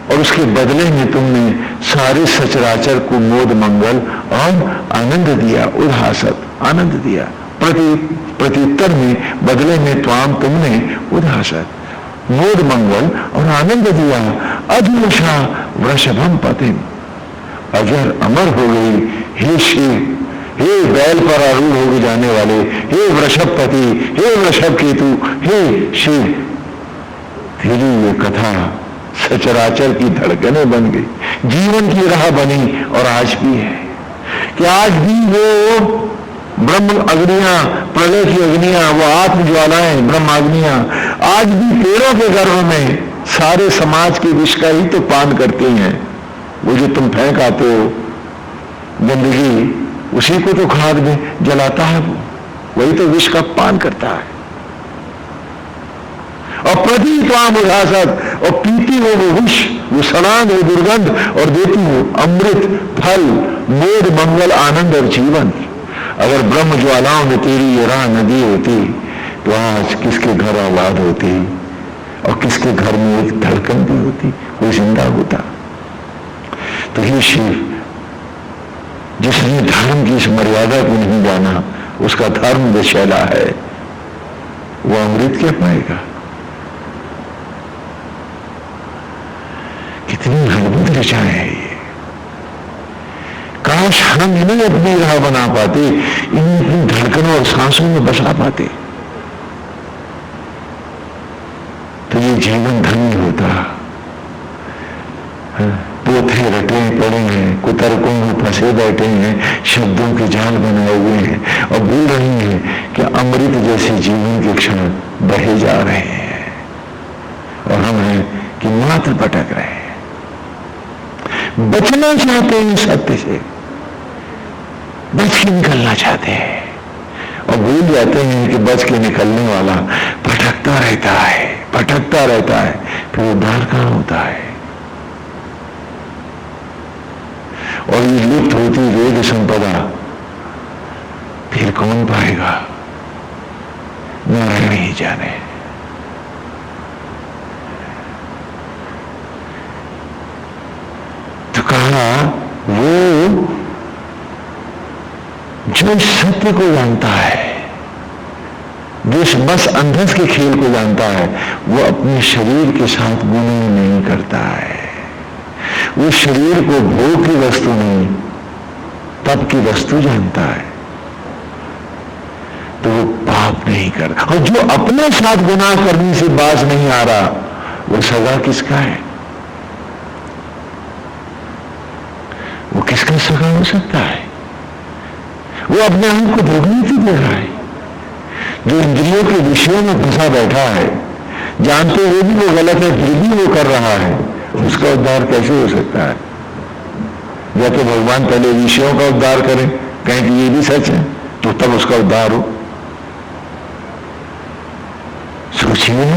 और उसके बदले में तुमने सारे सचराचर को मोद मंगल और आनंद दिया। उदासत, आनंद दिया। प्रत्युत्तर में, बदले में त्वाम, तुमने उदासत, मोद मंगल और आनंद दिया। अधुषा वृषभम पतिम, अजर अमर हो गई। हे शिव, हे बैल पर आरूढ़ हो जाने वाले, हे वृषभपति, हे वृषभ केतु, हे शिव, तेरी ये कथा सचराचर की धड़कनें बन गई, जीवन की राह बनी। और आज भी है कि आज भी वो ब्रह्म अग्नियां, प्रलय की अग्नियां, वो आत्म ज्वालाएं, ब्रह्म अग्नियां आज भी पेड़ों के गर्भ में सारे समाज के विष का ही तो पान करती हैं। वो जो तुम फेंक आते हो गंदगी, उसी को तो खाद में जलाता है, वो वही तो विष का पान करता है। और प्रति त्वाम उदासत, और पीती हो वो विष, वो सड़ान, वो दुर्गंध, और देती हो अमृत, फल, मोद, मंगल, आनंद और जीवन। अगर ब्रह्म ज्वालाओं में तेरी ये राह नदी होती तो आज किसके घर औलाद होती और किसके घर में एक धड़कन भी होती, कोई जिंदा होता। तो ये शिव, जिसने धर्म की इस मर्यादा को नहीं जाना, उसका धर्म विषैला है, वो अमृत क्या पाएगा। कितनी अद्भुत ऋचाएं है ये। काश हम इन्हें अपनी राह बना पाते, इन्हें अपनी धड़कनों और सांसों में बसा पाते, तो ये जीवन धन्य होता। पोथे रटे पड़े हैं, कुतर्कों में फंसे बैठे हैं, शब्दों के जाल बनाए हुए हैं और बोल रहे हैं कि अमृत जैसे जीवन के क्षण बहे जा रहे हैं, और हम हैं कि मात्र भटक रहे हैं। बचना चाहते हैं सत्य से, बच के निकलना चाहते हैं, और भूल जाते हैं कि बच के निकलने वाला भटकता रहता है, भटकता रहता है, फिर उद्धार कहां होता है। और ये लुप्त होती वेद संपदा फिर कौन पाएगा, नारायण ही जाने। तो कहा वो जो सत्य को जानता है, जो इस बस अंधस के खेल को जानता है, वो अपने शरीर के साथ गुण नहीं करता है। वो शरीर को भोग की वस्तु नहीं, तप की वस्तु जानता है, तो वो पाप नहीं करता। और जो अपने साथ गुनाह करने से बाज नहीं आ रहा, वो सगा किसका है, वो किसका सगा हो सकता है। वो अपने आप को भोगने से दे रहा है। जो इंद्रियों के विषयों में फंसा बैठा है, जानते हुए भी वो गलत है, फिर भी वो कर रहा है, उसका उद्धार कैसे हो सकता है। या तो भगवान पहले विषयों का उद्धार करें, कहें कि ये भी सच है, तो तब उसका उद्धार हो। सोचिए।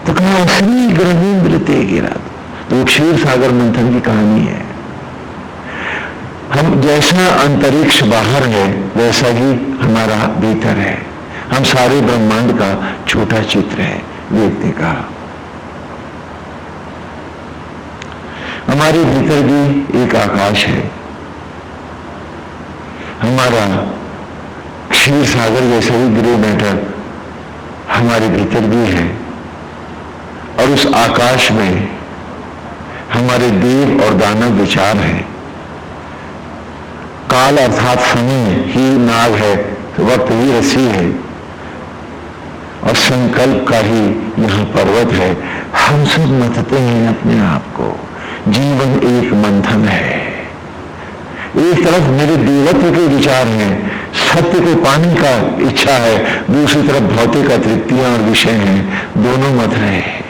तो कहा असली ग्रहेंद्र ते गिरा, तो क्षीर सागर मंथन की कहानी है। हम जैसा अंतरिक्ष बाहर है, वैसा ही हमारा भीतर है। हम सारे ब्रह्मांड का छोटा चित्र है, देखने का। हमारे भीतर भी एक आकाश है, हमारा क्षीर सागर जैसा ही ग्रे मैटर हमारे भीतर भी है, और उस आकाश में हमारे देव और दानव विचार है। काल अर्थात समय ही नाग है, वक्त ही रस्सी है, और संकल्प का ही यहां पर्वत है। हम सब मतते हैं अपने आप को। जीवन एक मंथन है। एक तरफ मेरे देवत्व के विचार हैं, सत्य को पाने का इच्छा है, दूसरी तरफ भौतिक तृप्तियां और विषय हैं, दोनों मत रहे हैं।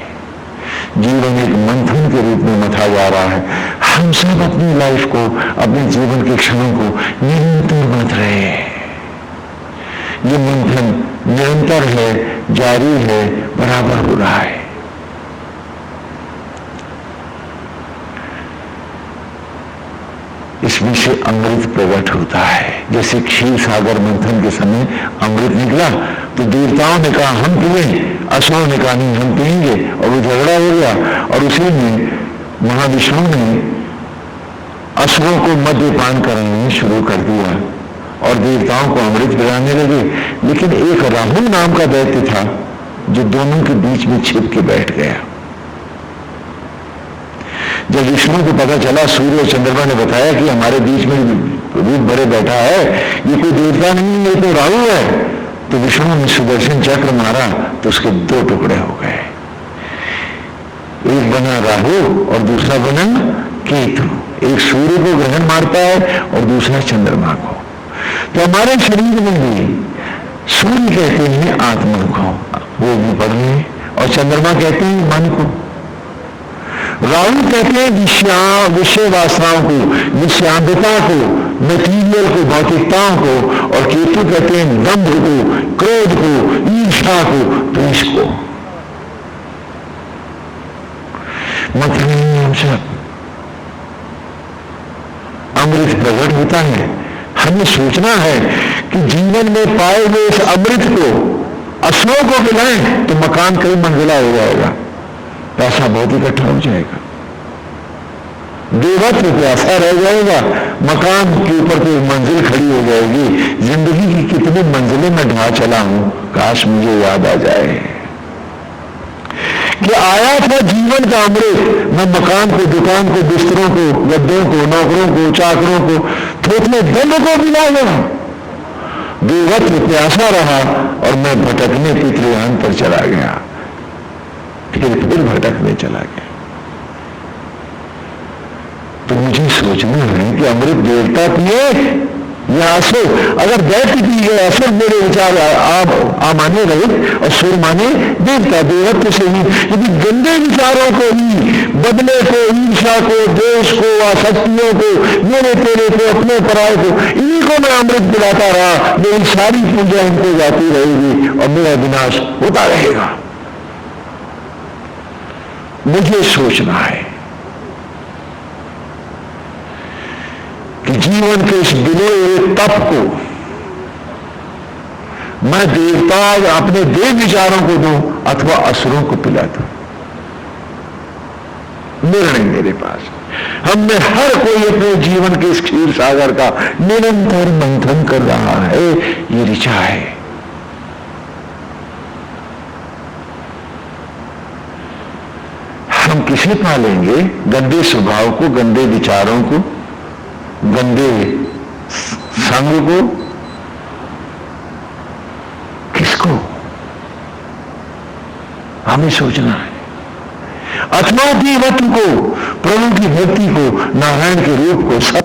जीवन एक मंथन के रूप में मथा जा रहा है। हम सब अपनी लाइफ को, अपने जीवन के क्षणों को निरंतर मथ रहे हैं। ये मंथन निरंतर है, जारी है, बराबर हो रहा है। इसमें से अमृत प्रकट होता है। जैसे क्षीर सागर मंथन के समय अमृत निकला तो देवताओं ने कहा हम पिए, असुरों ने कहा नहीं हम पिएंगे, और वो झगड़ा हो गया। और उसी में महाविष्णु ने असुरों को मद्यपान कराना शुरू कर दिया और देवताओं को अमृत पिलाने लगे। लेकिन एक राहुल नाम का दैत्य था जो दोनों के बीच में छिप के बैठ गया। जब विष्णु को पता चला, सूर्य और चंद्रमा ने बताया कि हमारे बीच में रूप भरे बैठा है, ये कोई देवता नहीं, ये तो राहु है, तो विष्णु ने सुदर्शन चक्र मारा तो उसके दो टुकड़े हो गए। एक बना राहु और दूसरा बना केतु। एक सूर्य को ग्रहण मारता है और दूसरा चंद्रमा को। तो हमारे शरीर में भी सूर्य कहते हैं आत्मा को, वो भी पढ़ने, और चंद्रमा कहते हैं मन को। राहु कहते हैं विषय वासनाओं को, विषयांधता को, मटीरियल को, भौतिकताओं को, और केतु कहते हैं दंभ को, क्रोध को, ईर्ष्या को, द्वेष को। मतलब हम सब अमृत प्रकट होता है। हमें सोचना है कि जीवन में पाए हुए इस अमृत को असुरों को मिलाएं तो मकान कई मंजिला हो जाएगा, पैसा बहुत इकट्ठा हो जाएगा, देवत्व प्यासा रह जाएगा, मकान के ऊपर कोई मंजिल खड़ी हो जाएगी। जिंदगी की कितनी मंजिलें मैं ढा चला हूं, काश मुझे याद आ जाए कि आया था जीवन का अमृत। मैं मकान को, दुकान को, बिस्तरों को, गद्दों को, नौकरों को, चाकरों को, थोपने दंड को मिला गया, देवत्व प्यासा रहा और मैं भटकने पितृयान पर चला गया, फिर भटकने चला गया। तो मुझे सोचना है कि अमृत देवता पिए या असुर। अगर दैत्य पिए, असुर मेरे विचार आप माने रहे और सुर माने देवता, देवत्व से ही। यदि गंदे विचारों को ही, बदले को, ईर्ष्या को, देश को, आसक्तियों को, मेरे तेरे को, अपने पराये को, इन्हीं को मैं अमृत पिलाता रहा, मेरी सारी पूजा इनको जाती रहेगी और मेरा विनाश होता रहेगा। मुझे सोचना है कि जीवन के इस बिलोए हुए तप को मैं देवता अपने देव विचारों को दूं अथवा असुरों को पिला दूं, निर्णय मेरे पास। हम में हर कोई अपने जीवन के इस क्षीर सागर का निरंतर मंथन कर रहा है, ये ऋचा है। हम किसे पालेंगे? गंदे स्वभाव को, गंदे विचारों को, गंदे संग को, किसको? हमें सोचना है। अथवा देवत्व को, प्रभु की भक्ति को, नारायण के रूप को, सब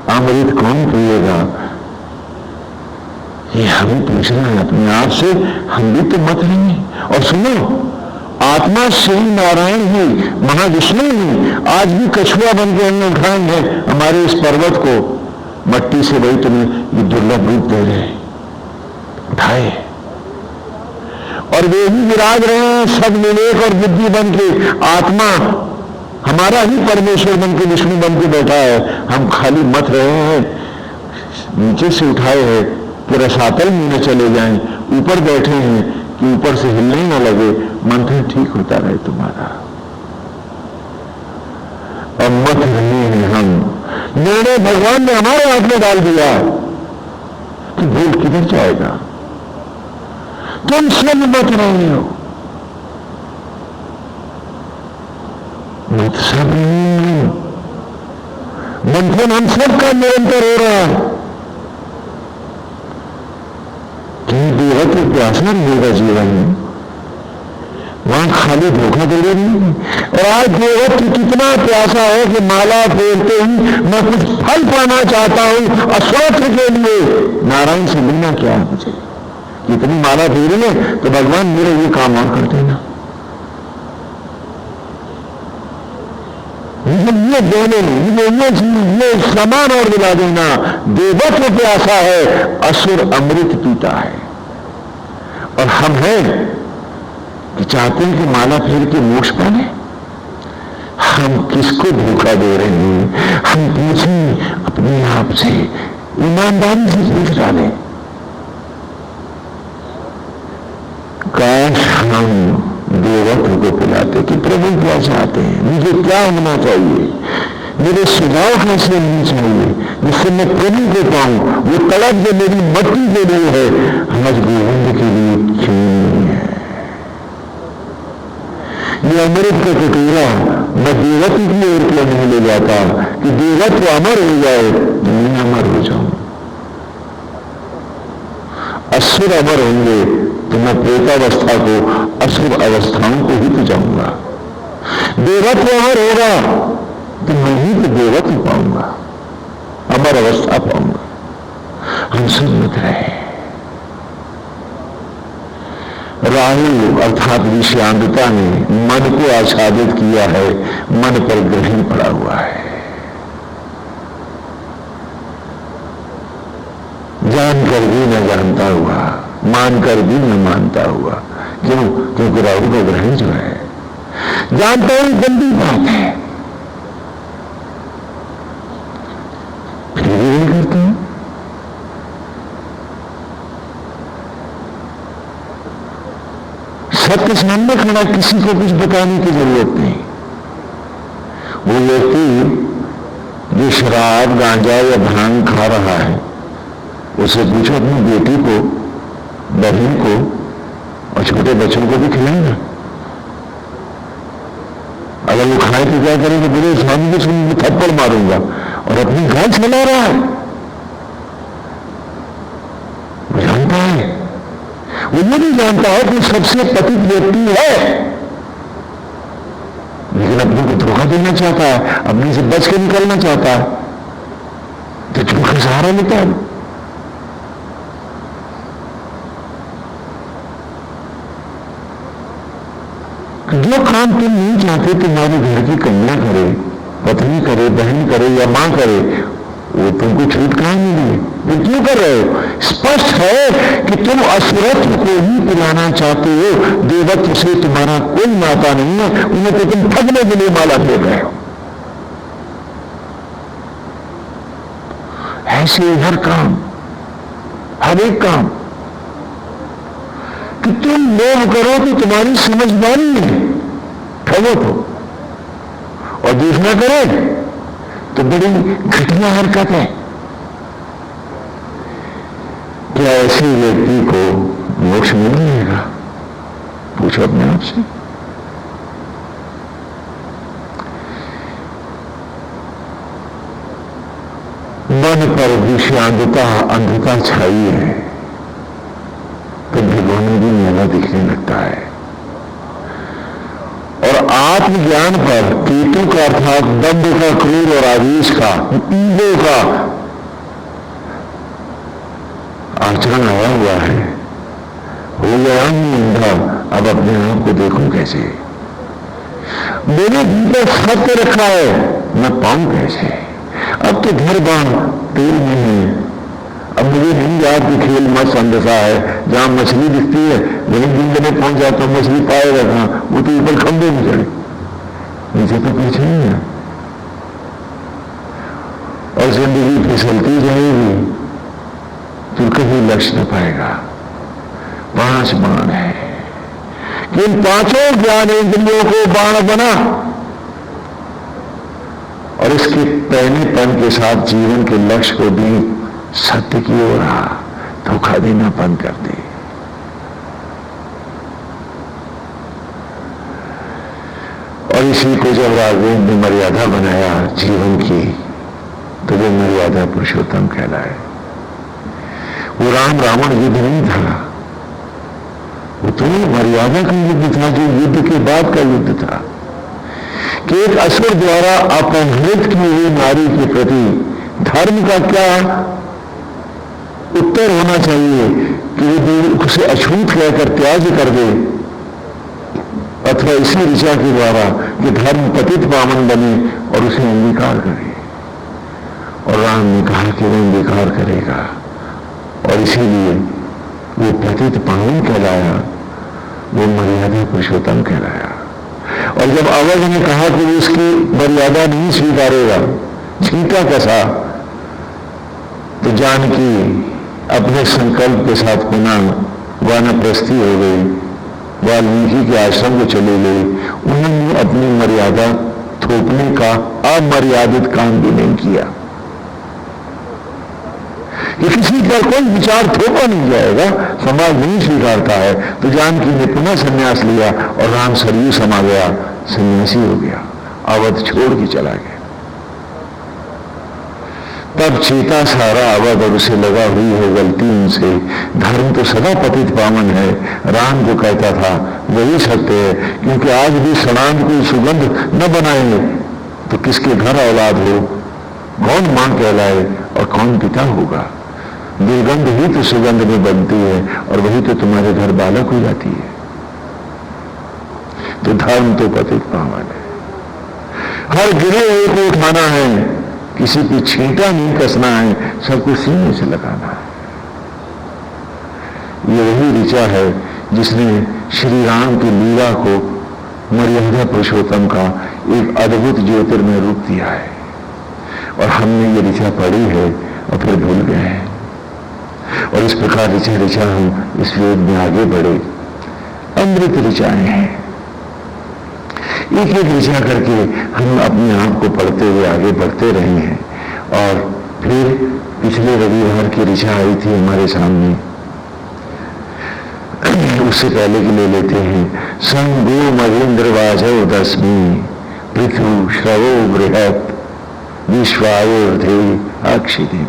अमृत कौन पिएगा? ये हमें पूछना है अपने आप से। हम भी तो मत रहेंगे। और सुनो, आत्मा श्री नारायण ही, महाविष्णु ही आज भी कछुआ बन के हमने उठाए हैं हमारे इस पर्वत को, मट्टी से वही तुम्हें ये दुर्लभ रूप दे रहे हैं, उठाए और वे ही विराज रहे हैं सब विवेक और बुद्धि बन के। आत्मा हमारा ही परमेश्वर बन के, विष्णु बन के बैठा है। हम खाली मत रहे हैं, नीचे से उठाए हैं कि रसातल में न चले जाएं, ऊपर बैठे हैं कि ऊपर से हिलने न लगे, मंथन ठीक होता रहे तुम्हारा। और मत रहे हैं हम, निर्णय भगवान ने हमारे हाथ में डाल दिया कि भूल किधर जाएगा। तुम सब मत रहे हो, मत सब मंथन हम सब का निरंतर हो रहा है। देवत्व प्यासा रहेगा जीवन में, वहां खाली धोखाधड़ी नहीं। और आज देवत्व कितना प्यासा है कि माला फेरते ही मैं कुछ फल पाना चाहता हूं अस्वास्थ्य के लिए। नारायण से मिलना क्या है मुझे? कितनी माला फेरी है तो भगवान मेरे ये काम और कर देना, ये देने, ये समान और दिला देना। देवत्व प्यासा है, असुर अमृत पीता है। और हम हैं कि चाहते हैं कि माला फेर के मोक्ष पाने। हम किसको धोखा दे रहे हैं? हम पूछें अपने आप से, ईमानदारी से पूछ डालें, काश हम देवत्व को पिलाते कि प्रभु क्या चाहते हैं, मुझे क्या होना चाहिए, मेरे सुझाव कैसे होने चाहिए जिससे मैं प्रभु को पाऊं। वो तड़प जो मेरी मट्टी के लिए है, आज गोविंद के लिए क्यों नहीं है? ये अमृत का कटोरा मैं देवत्व की ओर क्यों नहीं ले जाता कि देवत्व अमर हो जाए, मैं अमर हो जाऊं। असुर अमर होंगे तो मैं प्रेतावस्था को, असुर अवस्थाओं को ही तो जाऊंगा। देवत्व अमर होगा तो मैं ही तो देवत्व पाऊंगा, अमर अवस्था पाऊंगा। हम सब मत रहे। राहु अर्थात विषयांतता ने मन को आच्छादित किया है, मन पर ग्रहण पड़ा हुआ है। जानकर भी न जानता हुआ, मानकर भी न मानता हुआ। क्यों? क्योंकि राहु का ग्रहण जो है, जानता हूं गंदी बात है, फिर भी नहीं करता हूं। सत्य सामने खड़ा, किसी को कुछ बताने की जरूरत नहीं। वो व्यक्ति जो शराब, गांजा या भांग खा रहा है, उसे पूछो अपनी बेटी को, बहन को और छोटे बच्चों को भी खिलाएगा। अगर वो खाए तो क्या करेंगे? बोले स्वामी जी सुन थप्पड़ मारूंगा, और अपनी गाय चला रहा है। वो जानता है, वो ये नहीं जानता है कि सबसे पतित व्यक्ति है, लेकिन अपने को धोखा देना चाहता है, अपने से बच के निकलना चाहता है, तो झूठ का सहारा लेता है। जो काम तुम नहीं चाहते तुम्हारे घर की कन्या करे, पत्नी करे, बहन करे या मां करे, वो तुमको छूट कहां मिली? वो क्यों कर रहे हो? स्पष्ट है कि तुम असुरत्व को ही पिलाना चाहते हो, देवत्व से तुम्हारा कोई नाता नहीं है। उन्हें तो तुम ठगने के लिए माला फेर रहे हो। ऐसे हर काम, हर एक काम कि तुम लोभ करो तो तुम्हारी समझदारी है, ठगो तो, और दूसरा करे तो बड़ी घटिया हरकत है। क्या ऐसे व्यक्ति को मोक्ष मिलेगा? पूछो अपने आप से। मन पर विषयांधता, अंधता छाई है, तो भिगोने भी मेला दिखने लगता है। और आत्मज्ञान पर केतु का अर्थात दंभ का, क्रोध और आवेश का, ईगो का आचरण आया हुआ है। हो गया अंधा, अब अपने आप को देखूं कैसे? मेरे भीतर सत्य रखा है, मैं पाऊं कैसे? अब तो घर बार तेल में है। अब मुझे नहीं याद कि खेल मस्त अंधसा है, जहां मछली दिखती है वहीं दिन में पहुंच जाता हूं, मछली पाएगा कहां? वो तो ऊपर खंभे में चढ़े, नीचे तो पीछे नहीं है। और जिंदगी फिसलती जाएगी तो कभी लक्ष्य न पाएगा। 5 बाण है, इन 5 ज्ञानेंद्रियों को बाण बना, और इसके पहलेपन के साथ जीवन के लक्ष्य को भी सत्य की ओर आ, धोखा देना बंद कर दे। और इसी को जब राघवेंद्र ने मर्यादा बनाया जीवन की, तो वो मर्यादा पुरुषोत्तम कहलाए। वो राम रावण युद्ध नहीं था, वो तो मर्यादा का युद्ध था, जो युद्ध के बाद का युद्ध था कि एक असुर द्वारा अपहृत की हुई नारी के प्रति धर्म का क्या उत्तर होना चाहिए कि वो उसे अछूत कहकर त्याग कर दे, अथवा इसी ऋचा के द्वारा कि धर्म पतित पावन बने और उसे अंगीकार करे। और राम ने कहा कि वो अंगीकार करेगा, और इसीलिए वो पतित पावन कहलाया, वो मर्यादा पुरुषोत्तम कहलाया। और जब अवध ने कहा कि वो उसकी मर्यादा नहीं स्वीकारेगा, छींटा कसा, तो जानकी अपने संकल्प के साथ पुनः वानप्रस्थी हो गई, वाल्मीकि के आश्रम को चली गई। उन्होंने अपनी मर्यादा थोपने का अमर्यादित काम भी नहीं किया कि किसी का कोई विचार थोपा नहीं जाएगा, समाज नहीं स्वीकारता है। तो जानकी ने पुनः संन्यास लिया और राम सरयू समा गया, सन्यासी हो गया, अवध छोड़ के चला गया। तब चेता सारा अवध और उसे लगा हुई है गलती उनसे। धर्म तो सदा पतित पावन है, राम जो कहता था वही सत्य है। क्योंकि आज भी सड़ांध कोई सुगंध न बनाए तो किसके घर औलाद हो, कौन मां कहलाए और कौन पिता होगा। दुर्गंध ही तो सुगंध में बनती है और वही तो तुम्हारे घर बालक हो जाती है। तो धर्म तो पतित पावन है, हर गिरे हुए को उठाना है, किसी की छींटा नहीं कसना है, सबको सीने से लगाना है। ये वही ऋचा है जिसने श्री राम की लीला को मर्यादा पुरुषोत्तम का एक अद्भुत ज्योतिर्मय रूप दिया है। और हमने ये ऋचा पढ़ी है और फिर भूल गए हैं। और इस प्रकार ऋचा हम इस वेद में आगे बढ़े। अमृत ऋचाएं हैं, एक एक ऋचा करके हम अपने आप को पढ़ते हुए आगे बढ़ते रहे हैं। और फिर पिछले रविवार की ऋचा आई थी हमारे सामने, उससे पहले की ले लेते हैं। संगो महेंद्र वाजो दसमी पृथु श्रवो बृहत विश्वायोर्धे अक्षिति,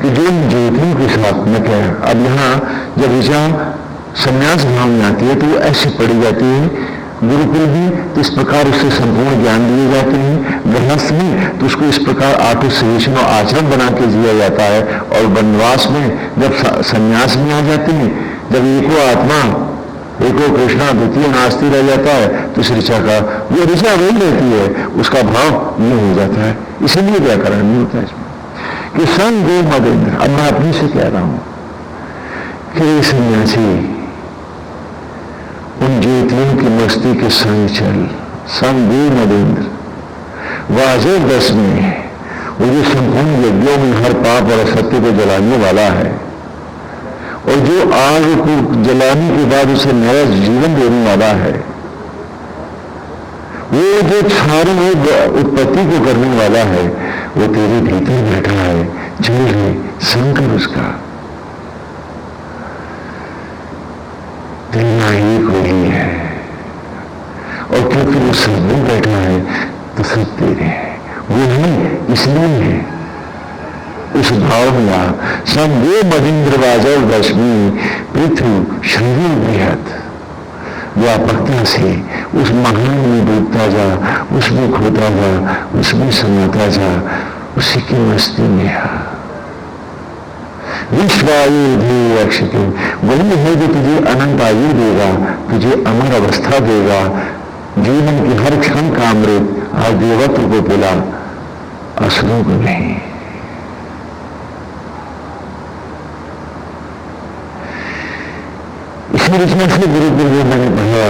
कि जो ज्योतियों के सात्मक है। अब यहाँ जब ऋचा संन्यास भाव में आती है तो वो ऐसे पढ़ी जाती है। गुरुकुल में तो इस प्रकार उससे संपूर्ण ज्ञान दिए जाते हैं, गृहस्थ में तो उसको इस प्रकार आटो सजेशन और आचरण बना के जिया जाता है। और वनवास में जब संन्यास में आ जाते हैं, जब एको आत्मा एको कृष्णा द्वितीय नास्ती रह जाता है, तो इस ऋचा का वो ऋचा वही रहती है, उसका भाव ये हो जाता है। इसीलिए व्याकरण नहीं होता इसमें कि संग गो मदेंद्र। अब मैं अपने से कह रहा हूं कि सन्यासी उन ज्योतियों की मस्ती के संग चल। संग गो मदेंद्र वाजर दस में, वो जो संपूर्ण यज्ञों में हर पाप और असत्य को जलाने वाला है और जो आग को जलाने के बाद उसे नया जीवन देने वाला है, वो जो क्षारों उत्पत्ति को करने वाला है, वो तेरे भीतर बैठा है। चल रहे शंकर उसका तेरा एक वही है। और क्योंकि वो सब में बैठा है तो सब तेरे हैं, वो नहीं इसलिए है। उस भाव में आ संगो महेंद्र वाजव दशमी पृथु श्रवो बृहत, व्यापकता से उस महान में डूबता जा, उसमें खोता जा, उसमें समाता जा, उसी की मस्ती में आ। विश्वायु अक्षति, वही है जो तुझे अनंत आयु देगा, तुझे अमर अवस्था देगा, जीवन की हर क्षण का अमृत। आज देवत्व को पिला, असुरों को नहीं। इसी ऋचा से गुरुकुल में मैंने पढ़ा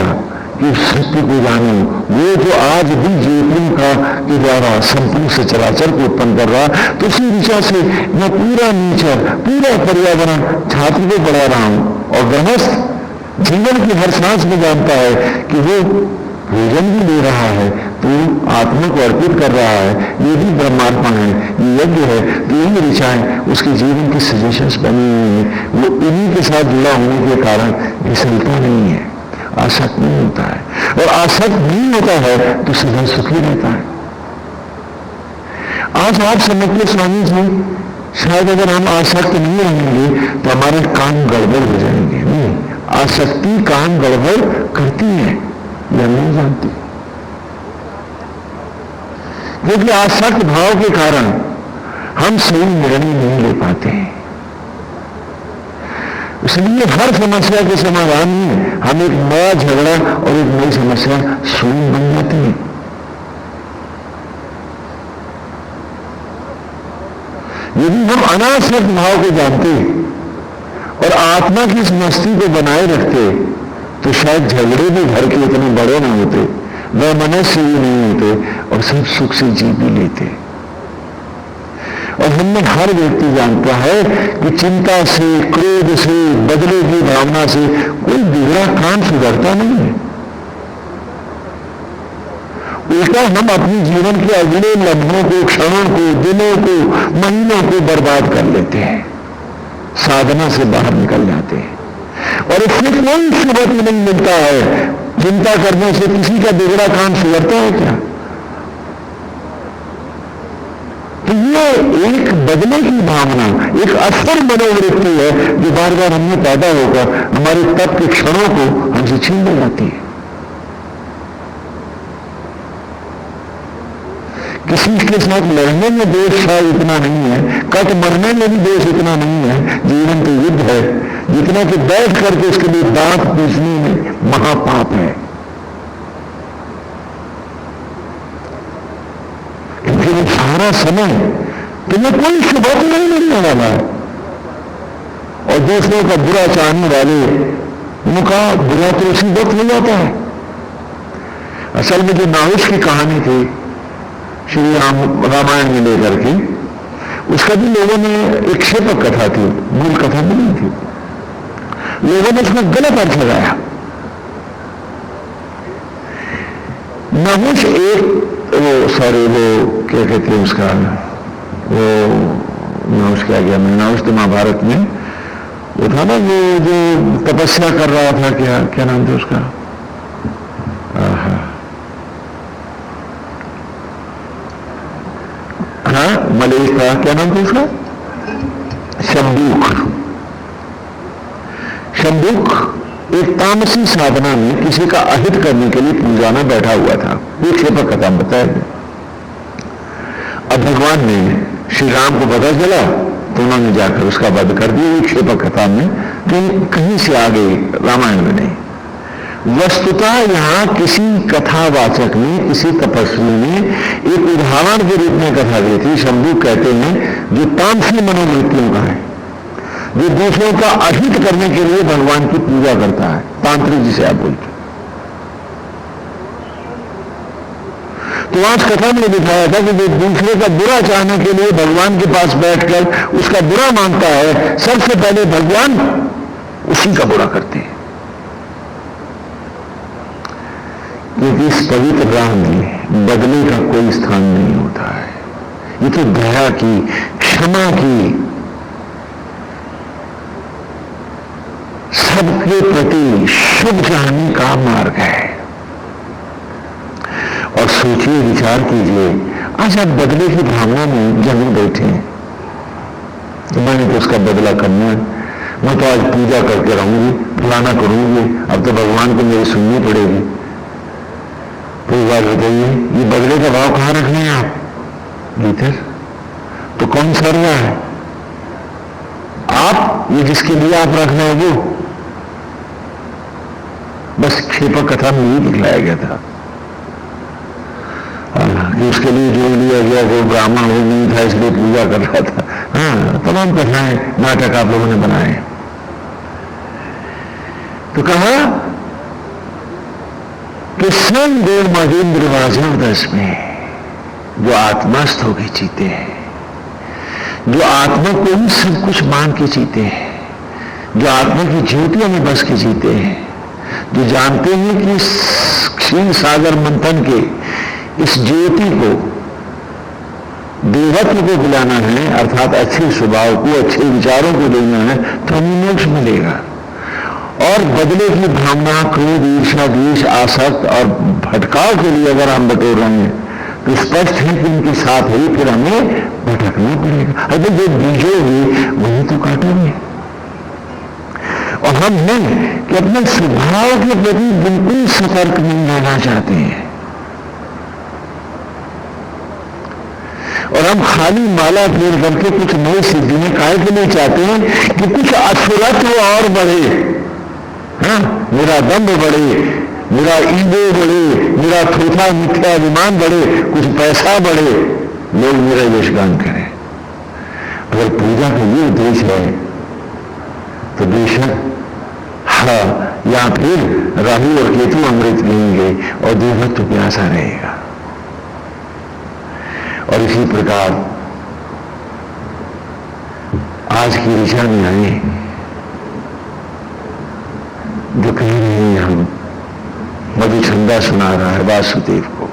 कि सत्य को जानो, वो जो आज भी ज्योतियों का के द्वारा संपूर्ण से चराचर को उत्पन्न कर रहा। तो उसी ऋचा से मैं पूरा नेचर, पूरा पर्यावरण छात्र को पढ़ा रहा हूं। और गृहस्थ जीवन की हर सांस में जानता है कि वो भोजन भी दे रहा है तो आत्मा को अर्पित कर रहा है, ये भी ब्रह्मात्मा है, ये यज्ञ है। तो यही ऋचाएं उसके जीवन की सजेशंस बनी हुई है। वो इन्हीं के साथ जुड़ा होने के कारण विसलता नहीं है, आसक्त नहीं होता है। और आसक्त नहीं होता है तो सदा सुखी रहता है। आज आप समझिए स्वामी जी, शायद अगर हम आसक्त नहीं रहेंगे तो हमारे काम गड़बड़ हो जाएंगे। नहीं, आसक्ति काम गड़बड़ करती है, यह नहीं जानती। क्योंकि आसक्त भाव के कारण हम सही निर्णय नहीं ले पाते हैं। इसलिए हर समस्या के समाधान में हम एक नया झगड़ा और एक नई समस्या स्वयं बन जाती है। यदि हम अनासक्त भाव को जानते और आत्मा की इस मस्ती को बनाए रखते तो शायद झगड़े भी घर के इतने बड़े ना होते, वह मनुष्य भी नहीं होते और सब सुख से जी भी लेते। और हमने हर व्यक्ति जानता है कि चिंता से, क्रोध से, बदले की भावना से कोई बिगड़ा काम सुधरता नहीं है। उल्टा हम अपने जीवन के अगले लम्हों को, क्षणों को, दिनों को, महीनों को बर्बाद कर लेते हैं, साधना से बाहर निकल जाते हैं। और इससे कोई सुबह नहीं मिलता है। चिंता करने से किसी का बिगड़ा काम सुधरता है क्या? तो ये एक बदले की भावना, एक अस्थिर मनोवृत्ति है जो बार बार हमने पैदा होकर हमारे तप के क्षणों को हमसे छीन ले जाती है। किसी के साथ लड़ने में दोष शायद इतना नहीं है, कट मरने में भी दोष इतना नहीं है। जीवन तो युद्ध है, जितना कि बैठ करके उसके लिए दांत पीसने में महापाप है। क्योंकि वो सारा समय तुम्हें कोई सुबह नहीं मिलने वाला है। और दूसरों का बुरा चाहने वाले उनका बुरा तो उसी वक्त हो जाता है। असल में जो नाहुष की कहानी थी श्री रामायण में लेकर के, उसका भी लोगों ने एक क्षेपक कथा थी, मूल कथा नहीं थी। लोगों ने उसमें गलत अर्थ लगाया। नाहुष वो क्या कहते हैं उसका, वो नाहुष क्या गया मैं, नाहुष तो महाभारत में वो था ना, वो जो तपस्या कर रहा था, क्या नाम था उसका, मलेश था, क्या नाम था उसका, शंबुक। शंबुक एक तामसी साधना में किसी का अहित करने के लिए पूजा में बैठा हुआ था। ये क्षेपक कथा बताया गया। अब भगवान ने श्री राम को पता चला तो उन्होंने जाकर उसका वध कर दिया। एक क्षेपक कथा में जो कहीं से आ गई, रामायण में नहीं। वस्तुतः यहां किसी कथावाचक ने, किसी तपस्वी ने एक उदाहरण के रूप में कथा दी थी। शंभु कहते हैं जो तामसी मनोवृत्तियों का है, जो दूसरों का अहित करने के लिए भगवान की पूजा करता है, तांत्रिक जिसे आप बोलते। तो आज कथा में दिखाया था कि जो दूसरे का बुरा चाहने के लिए भगवान के पास बैठकर उसका बुरा मानता है, सबसे पहले भगवान उसी का बुरा करते हैं। क्योंकि इस पवित्र राह में बदले का कोई स्थान नहीं होता है। ये तो दया की, क्षमा की, सबके प्रति शुभ चाहने का मार्ग है। और सोचिए, विचार कीजिए, आज आप बदले की भावना में जरूर बैठे हैं, तो मैंने तो उसका बदला करना है, मैं तो आज पूजा करके रहूंगी, फलाना करूंगी, अब तो भगवान को मेरी सुननी पड़ेगी। तो बात बताइए, ये बदले का भाव कहां रखना है आप? भीतर। तो कौन सर रहा है? आप, ये जिसके लिए आप रखना है वो। बस क्षेपक कथा में यही दिखलाया गया था कि उसके लिए जो लिया गया वो ब्राह्मण वो नहीं था, इसलिए पूजा कर रहा था। हाँ, तमाम कथाएं, नाटक आप लोगों ने बनाए। तो कहा कि सन देव महेंद्र वाजवदस में जो आत्मास्थ होकर जीते हैं, जो आत्मा को ही सब कुछ मान के जीते हैं, जो आत्मा की ज्योतियों में बस के जीते हैं, जो जानते हैं कि क्षीर सागर मंथन के इस ज्योति को, देवत्व को बुलाना है, अर्थात अच्छे स्वभाव को, अच्छे विचारों को देना है, तो हमें मोक्ष मिलेगा। और बदले की भावना, क्रोध, ईर्ष्या, द्वेष, आसक्त और भटकाव के लिए अगर हम बटोर रहे हैं तो स्पष्ट है कि उनके साथ ही फिर हमें भटकना पड़ेगा। अगर जो बीजोगे वही तो काटोगे। और हम हैं कि अपने स्वभाव के प्रति बिल्कुल सतर्क नहीं रहना चाहते हैं, और हम खाली माला फेर करके कुछ नई सिद्धियां काय के लिए चाहते हैं कि कुछ असुरत्व और बढ़े। हाँ, मेरा दम्भ बढ़े, मेरा ईगो बढ़े, मेरा थोथा मिथ्या अभिमान बढ़े, कुछ पैसा बढ़े, लोग मेरा यशगान करें। अगर पूजा का ये उद्देश्य है तो बेशक हाँ, या फिर राहु और केतु अमृत पिएंगे और देवत्व प्यासा रहेगा। और इसी प्रकार आज की ऋचा में आए जो कह रहे हैं, हम मधुछंदा सुना रहा है वासुदेव को,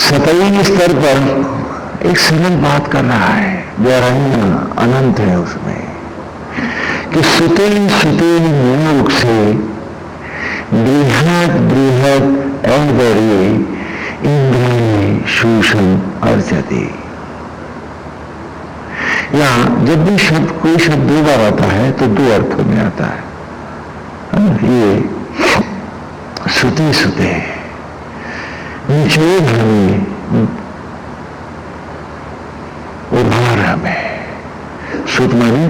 सतही स्तर पर एक सरल बात कर रहा है, गहराइयां अनंत है उसमें, कि सुते सुते योग से बृहद बृहद ऐश्वर्य इंद्रिय शूषण अर्चते। यहां जब भी शब्द कोई शब्द दो बार आता है तो दो अर्थों में आता है। ये सुते सुते निचोड़ हमें, उभार हमें। सुत माने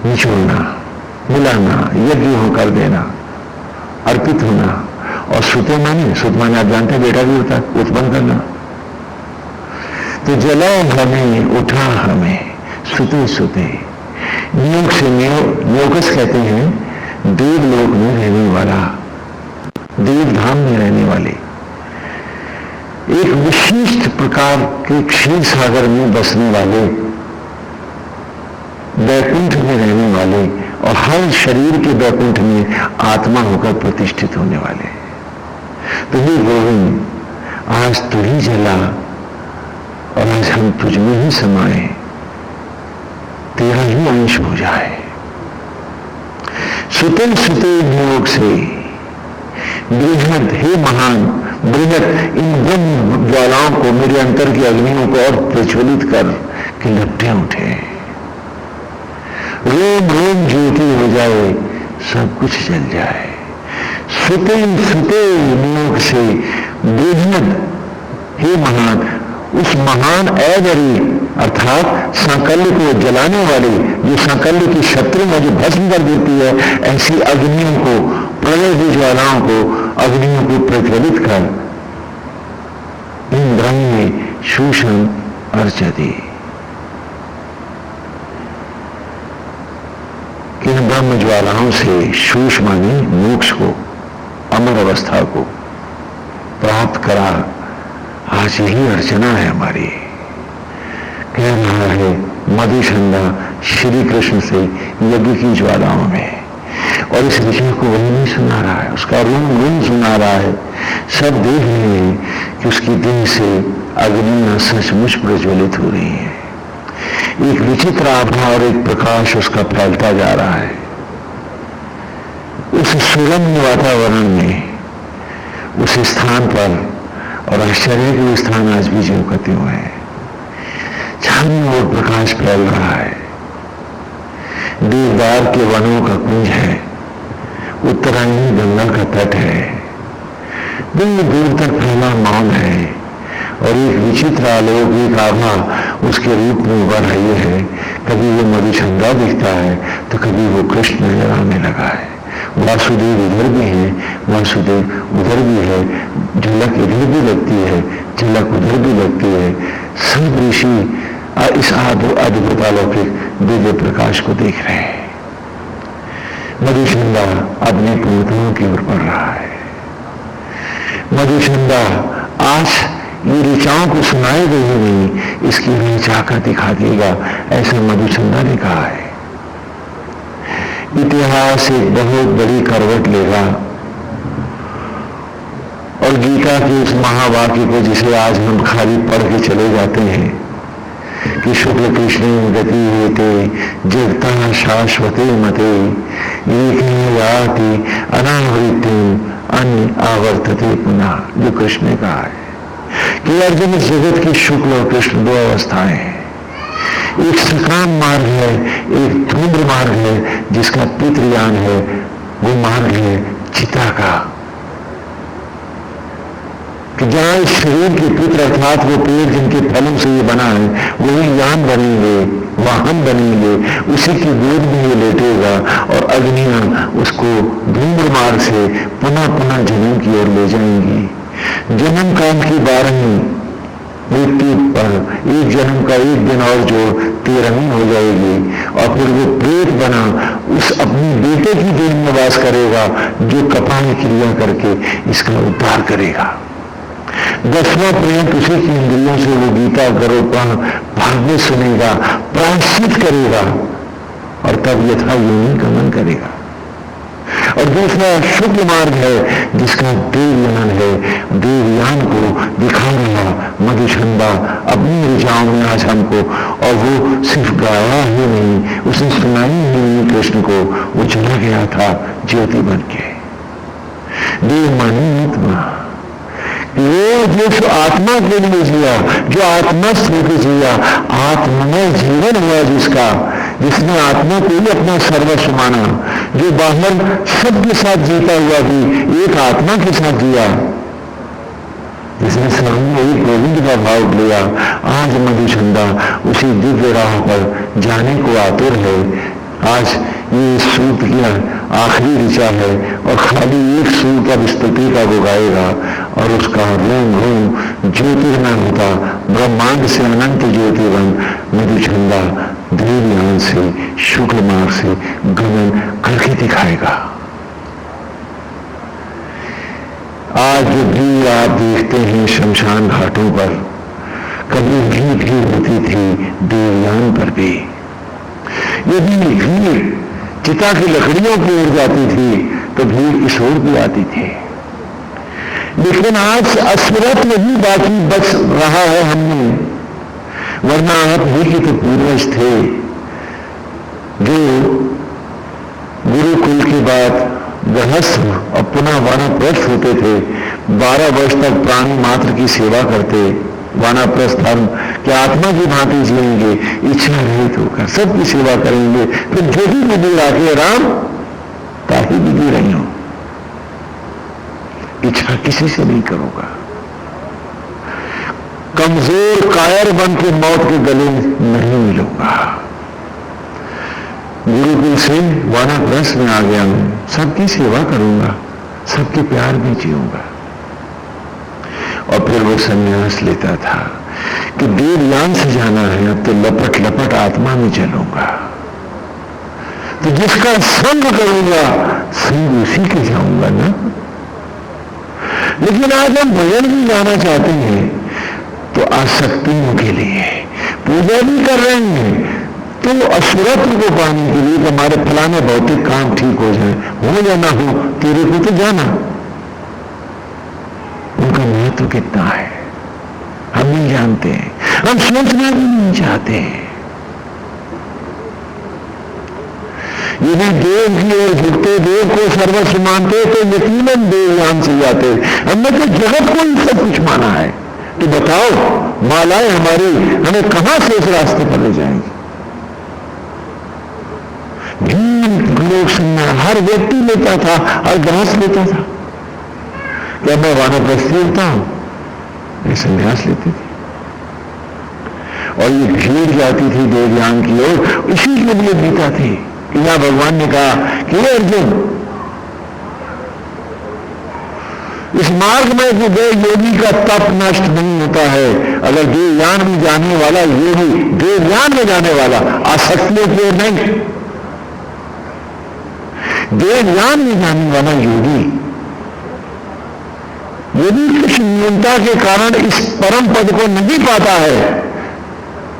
निचोड़ना, मिलाना, यज्ञ होकर देना, अर्पित होना। और सुते माने, सुत माने आप जानते हैं बेटा भी होता है, उत्पन्न करना। तो जलाओ हमें, उठा हमें, सुते सुते। योग से न्योकस कहते हैं देवलोक में रहने वाला, देवधाम में रहने वाले, एक विशिष्ट प्रकार के क्षीर सागर में बसने वाले, वैकुंठ में रहने वाले और हर शरीर के वैकुंठ में आत्मा होकर प्रतिष्ठित होने वाले। तो ये गोविंद, आज तू ही जला और आज हम तुझ में ही समाए, तेरा ही अंश हो जाए। सुते सुते योग से बृहद, हे महान, बृहद इन ब्रह्म ज्वालाओं को, मेरे अंतर की अग्नियों को और प्रज्वलित कर कि लपटे उठे, रोम रोम ज्योति हो जाए, सब कुछ जल जाए। सुते सुते योग से बृहद, हे महान, उस महान ऐश्वर्य अर्थात सांकल्य को जलाने वाली, जो सांकल्य की शत्रु में जो भस्म कर देती है, ऐसी अग्नियों को, प्रलय ज्वालाओं को, अग्नियों को प्रज्वलित कर इन ब्रह्म शूषण अर्चति, इन ब्रह्म ज्वालाओं से शूष माने मोक्ष को, अमर अवस्था को प्राप्त करा। आज यही अर्चना है हमारी। कह रहा है मधुचंदा श्री कृष्ण से यज्ञ की ज्वालाओं में, और इस विषय को वही नहीं सुना रहा है, उसका रूम रूम सुना रहा है। सब देख रहे हैं कि उसकी दिल से अग्नियां सचमुच प्रज्वलित हो रही है। एक विचित्र आभा और एक प्रकाश उसका फैलता जा रहा है। उस सुगम्य वातावरण में, उस स्थान पर, और आश्चर्य के वो स्थान आज भी ज्यों का त्यों है, चारों ओर प्रकाश फैल रहा है। देवदार के वनों का कुंज है, उत्तरायणी गंगा का तट है, दूर दूर तक फैला मौन है, और एक विचित्र आलोक, एक आभा उसके रूप में उभर रही है। कभी वो मधुचंदा दिखता है तो कभी वो कृष्ण नजर आने लगा है। वासुदेव इधर भी है, वासुदेव उधर भी है, झलक इधर भी लगती है, झलक उधर भी लगती है। सब ऋषि इस अद्भुत अलौकिक दिव्य प्रकाश को देख रहे हैं। मधुचंदा अपनी पूर्णताओं की ओर बढ़ रहा है। मधुचंदा आज ये ऋचाओं को सुनाई गई ही नहीं, इसकी भी चाहकर दिखा देगा, ऐसा मधुचंदा ने कहा है। इतिहास एक बहुत बड़ी करवट लेगा और गीता के उस महावाक्य को, जिसे आज हम खाली पढ़ के चले जाते हैं कि शुक्ल कृष्ण गति हेते जगता शाश्वते मते याति अनावृत्ति अन्य आवर्तते पुनः, जो कृष्ण ने कहा है कि अर्जुन, इस जगत की शुक्ल और कृष्ण दो अवस्थाएं हैं। एक सकाम मार्ग है, एक धूम्र मार्ग है, जिसका पितृयान है। वो मार्ग है चिता का, कि जहां इस शरीर के पितृ अर्थात वो पेड़ जिनके फलों से ये बना है, वही यान बनेंगे, वाहन बनेंगे, उसी की गोद में ये लेटेगा और अग्नियां उसको धूम्र मार्ग से पुनः पुनः जन्म की ओर ले जाएंगी। जन्म काल की 12वीं मृत्यु पर एक जन्म का एक दिन और जो 13वीं हो जाएगी, और फिर वो प्रेत बना उस अपने बेटे की देह में वास करेगा, जो कपाल क्रिया करके इसका उद्धार करेगा। 10वां पर्यंत उसी की इंद्रियों से वो गीता गरुड़ भागवत सुनेगा, प्रायश्चित करेगा, और तब यथा योनि गमन करेगा। और दूसरा शुक्ल मार्ग है, जिसका देवयान है, देवयान को दिखा रहा ज्योति बन के। देव मानी आत्मा, वो जो आत्मा के लिए जिया, जो आत्मा स्वरूप जिया, आत्ममय जीवन हुआ जिसका, जिसने आत्मा को ही अपना सर्वस्व माना, जो बाहर सबके साथ जीता हुआ भी एक आत्मा के साथ जिया, जिसने सामने एक गोविंद का भाव लिया, आज मधुचंदा उसी दिव्य राह पर जाने को आतुर है। आज ये सूत की आखिरी ऋचा है और खाली एक सूत अब स्तुति का वो गाएगा और उसका रोम रोम ज्योतिर्मय होता, ब्रह्मांड से अनंत ज्योतिर्मय मधुचंदा देवयान से शुक्ल मार्ग से गमन करके दिखाएगा। आज जो भी आप देखते हैं शमशान घाटों पर, कभी भीड़ होती थी देवयान पर भी। यदि भीड़ चिता की लकड़ियों की ओर जाती थी तो भीड़ इस ओर भी आती थी। लेकिन आज असुरत नहीं बाकी बच रहा है हमने, वरना आप ही के तो पूर्वज थे जो गुरुकुल के बाद गृहस्थ और पुनः वानप्रस्थ होते थे। 12 वर्ष तक प्राणी मात्र की सेवा करते, वानप्रस्थ धर्म कि आत्मा की भांति जिएंगे, इच्छा रहित होकर सबकी सेवा करेंगे। फिर जो भी विधि राखे राम ताकि विधि रही हो, इच्छा किसी से नहीं करूंगा। कमजोर कायर बन के मौत के गले नहीं मिलूंगा। गुरुकुल से वानप्रस्थ में आ गया हूं, सबकी सेवा करूंगा, सबके प्यार में जीऊंगा। और फिर वो संन्यास लेता था कि देवयान से जाना है, अब तो लपट लपट आत्मा में चलूंगा, तो जिसका संग करूंगा संग उसी के जाऊंगा ना। लेकिन आज हम भजन भी जाना चाहते हैं तो आसक्तियों के लिए, पूजा भी कर रहे हैं तो असुरत्व को पाने के लिए, हमारे फलाने भौतिक काम ठीक हो जाए, हो या ना हो तेरे को तो जाना। उनका महत्व कितना है हम नहीं जानते हैं, हम सोचना भी नहीं चाहते हैं। यदि देव की ओर झुकते, देव को सर्वस्व मानते तो यकीनन देवयान से जाते। हमने तो जगत को ही सब कुछ माना है, तो बताओ मालाएं हमारी हमें कहां से इस रास्ते पर ले जाएंगी। लोग सुनना, हर व्यक्ति लेता था, हर ग्रास लेता था। क्या मैं वानप्रस्थ लेता हूं, मैं संन्यास लेती थी। और ये भीड़ जाती थी देवयान की ओर, इसी के लिए बीता थी। यहां भगवान ने कहा कि अर्जुन, इस मार्ग में जो गए योगी का तप नष्ट नहीं होता है। अगर देवयान में जाने वाला योगी, देवयान में जाने वाला, आसक्तियों की ओर नहीं, देवयान में जाने वाला योगी यदि कुछ न्यूनता के कारण इस परम पद को नहीं पाता है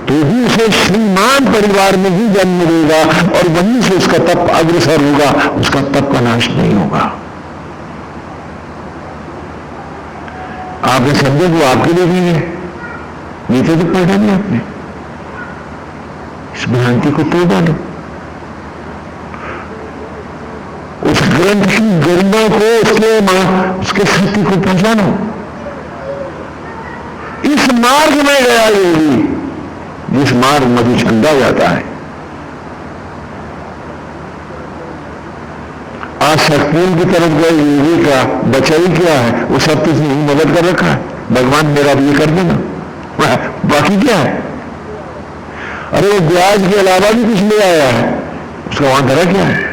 तो भी उसे श्रीमान परिवार में ही जन्म मिलेगा और वहीं से उसका तप अग्रसर होगा, उसका तप का नाश नहीं होगा। आपने समझे वो आपके लिए नहीं है, गीता तो पढ़ा नहीं आपने। इस भ्रांति को तोड़ डालो, उस ग्रंथ की गरिमा को, उसके सत्य को पहचानो। इस मार्ग में गया योगी, जिस मार्ग मधुचंदा जाता है। आसक्तियों की तरफ गए योगी का बचाई क्या है, वो सब कुछ नहीं मदद कर रखा है। भगवान मेरा भी ये कर देना, बाकी क्या है। अरे वो ब्याज के अलावा भी कुछ ले आया है, उसका वहां धरा क्या है।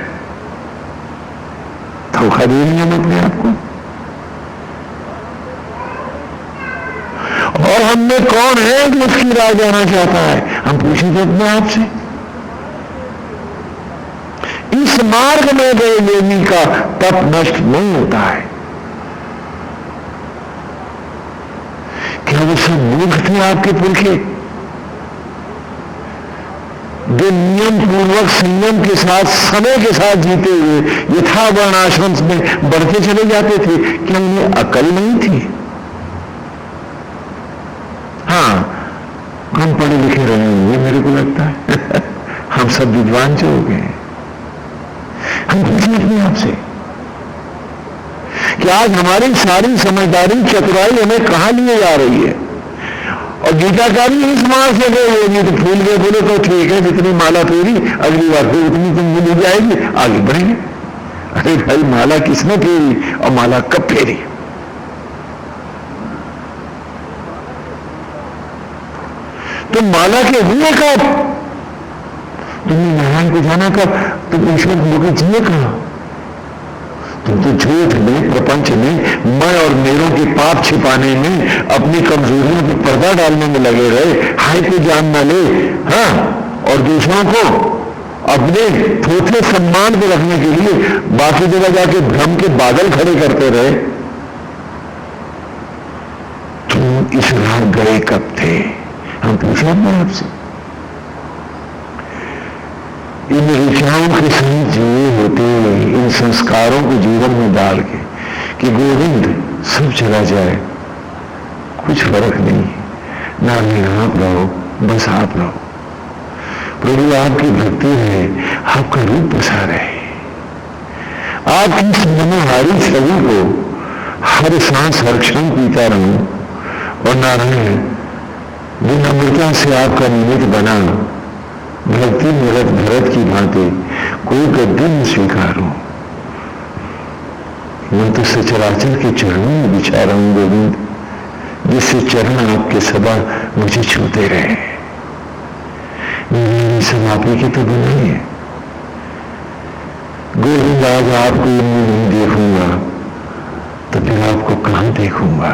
धोखा दे रही हम अपने आप को। और हमने कौन है जो उसकी राह जाना चाहता है, हम पूछेंगे अपने आप से। इस मार्ग में गए योगी का तप नष्ट नहीं होता है। क्या वो सब मूर्ख थे आपके पुरखे, जो नियम पूर्वक संयम के साथ, समय के साथ जीते हुए यथा वर्ण आश्रम में बढ़ते चले जाते थे? क्या उन्हें अकल नहीं थी? हाँ, हम पढ़े लिखे रहे होंगे मेरे को लगता है हम सब विद्वान जो हो गए। हम पूछे अपने आप से, कि आज हमारी सारी समझदारी, चतुराई हमें कहां लिए जा रही है। और गीता का भी इस मां से गए, नहीं तो फूल गए, बोले तो ठीक है, जितनी माला फेरी अगली बार फिर उतनी तुम मिल जाएगी, आगे बढ़ेंगे। अरे भाई, माला किसने फेरी और माला कब फेरी? तुम माला के हुए कब? तुमने नारायण को जाना कब? तुम ईश्वर होकर जिए कहां? तुम तो झूठ में, प्रपंच में, मैं और मेरों के पाप छिपाने में, अपनी कमजोरियों पर पर्दा डालने में लगे रहे। हाय को जान न ले, हाँ, और दूसरों को अपने थोथे सम्मान को रखने के लिए बाकी जगह जाके भ्रम के बादल खड़े करते रहे। तुम इस राह गए कब थे? हम पूछा मैं आपसे। इन ऋचाओं के सही जिए होते, इन संस्कारों को जीवन में डाल के कि गोविंद सब चला जाए, कुछ फर्क नहीं, नारायण आप रहो, बस आप रहो, प्रभु आपकी भक्ति है, आपका रूप बसा रहे, आपकी इस मनोहारी छवि को हर सांस हर क्षण पीता रहूं, और नारायण विनम्रता से आपका निमित्त बना भक्ति निरत भरत की भांति कोई गद्दी न स्वीकारूं। मैं तो सचराचर के चरणों में बिछा रहा हूं गोविंद, जिससे चरण आपके सदा मुझे छूते रहे। मेरी समापी की तो बनाई है गोविंद, आज आपको इनमें नहीं देखूंगा तो फिर आपको कहां देखूंगा?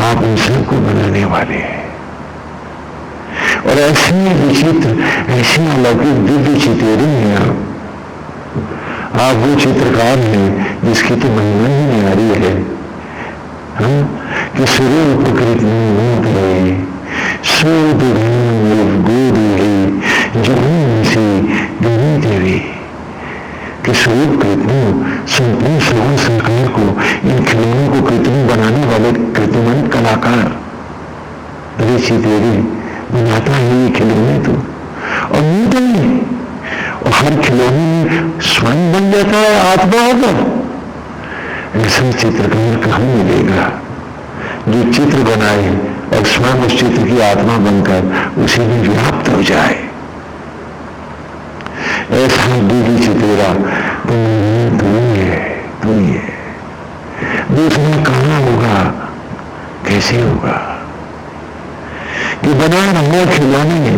आप उन सबको बनाने वाले हैं, और ऐसी विचित्र, ऐसी अलौकिक दिव्य चितेरी हैं आप वो चित्रकार हैं जिसकी तो महिमा ही न्यारी है, कि स्वरूप कृति शोध गोद से देवी कि स्वरूप कृत्रिम संपूर्ण श्रवण संकार को, इन खिलौनों को कृत्रिम बनाने वाले कृत्रिमन कलाकार चितेरी बनाता है ये खिलौने तो, और नहीं, और हर खिलौने में स्वयं बन जाता है आत्मा होकर। ऐसा चित्रकार कहां मिलेगा जो चित्र बनाए और स्वयं उस चित्र की आत्मा बनकर उसी में व्याप्त हो जाए। ऐसा दूरी चितेरा तू ही है, दूसरा कहां होगा, कैसे होगा? कि बना रहा खिलौने,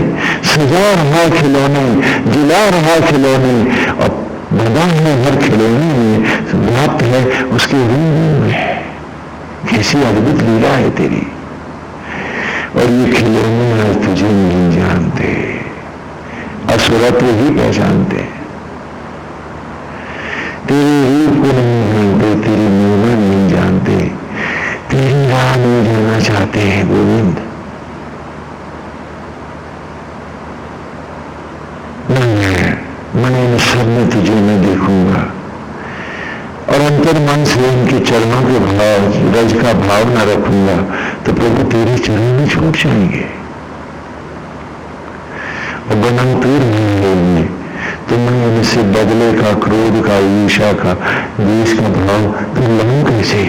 सजा रहा खिलौने, जिला रहा खिलौने, और बना है हर खिलौने में व्याप्त है उसके रूप में। कैसी अद्भुत लीला है तेरी, और ये खिलौने आज तुझे नहीं जानते, असुरत्व ही पहचानते, तेरे रूप को नहीं जानते, तेरी महिमा नहीं जानते, तेरी राह नहीं जाना चाहते हैं गोविंद। मैं इन सब में तुझे न देखूंगा, और अंतर मन से इनके चरणों के भाव, रज का भाव न रखूंगा, तो प्रभु तेरे चरण में छूट जाएंगे। और बनम तू रहेंगे तो मैं इनसे बदले का, क्रोध का, ईर्ष्या का, द्वेष का भाव तो लाऊं कैसे?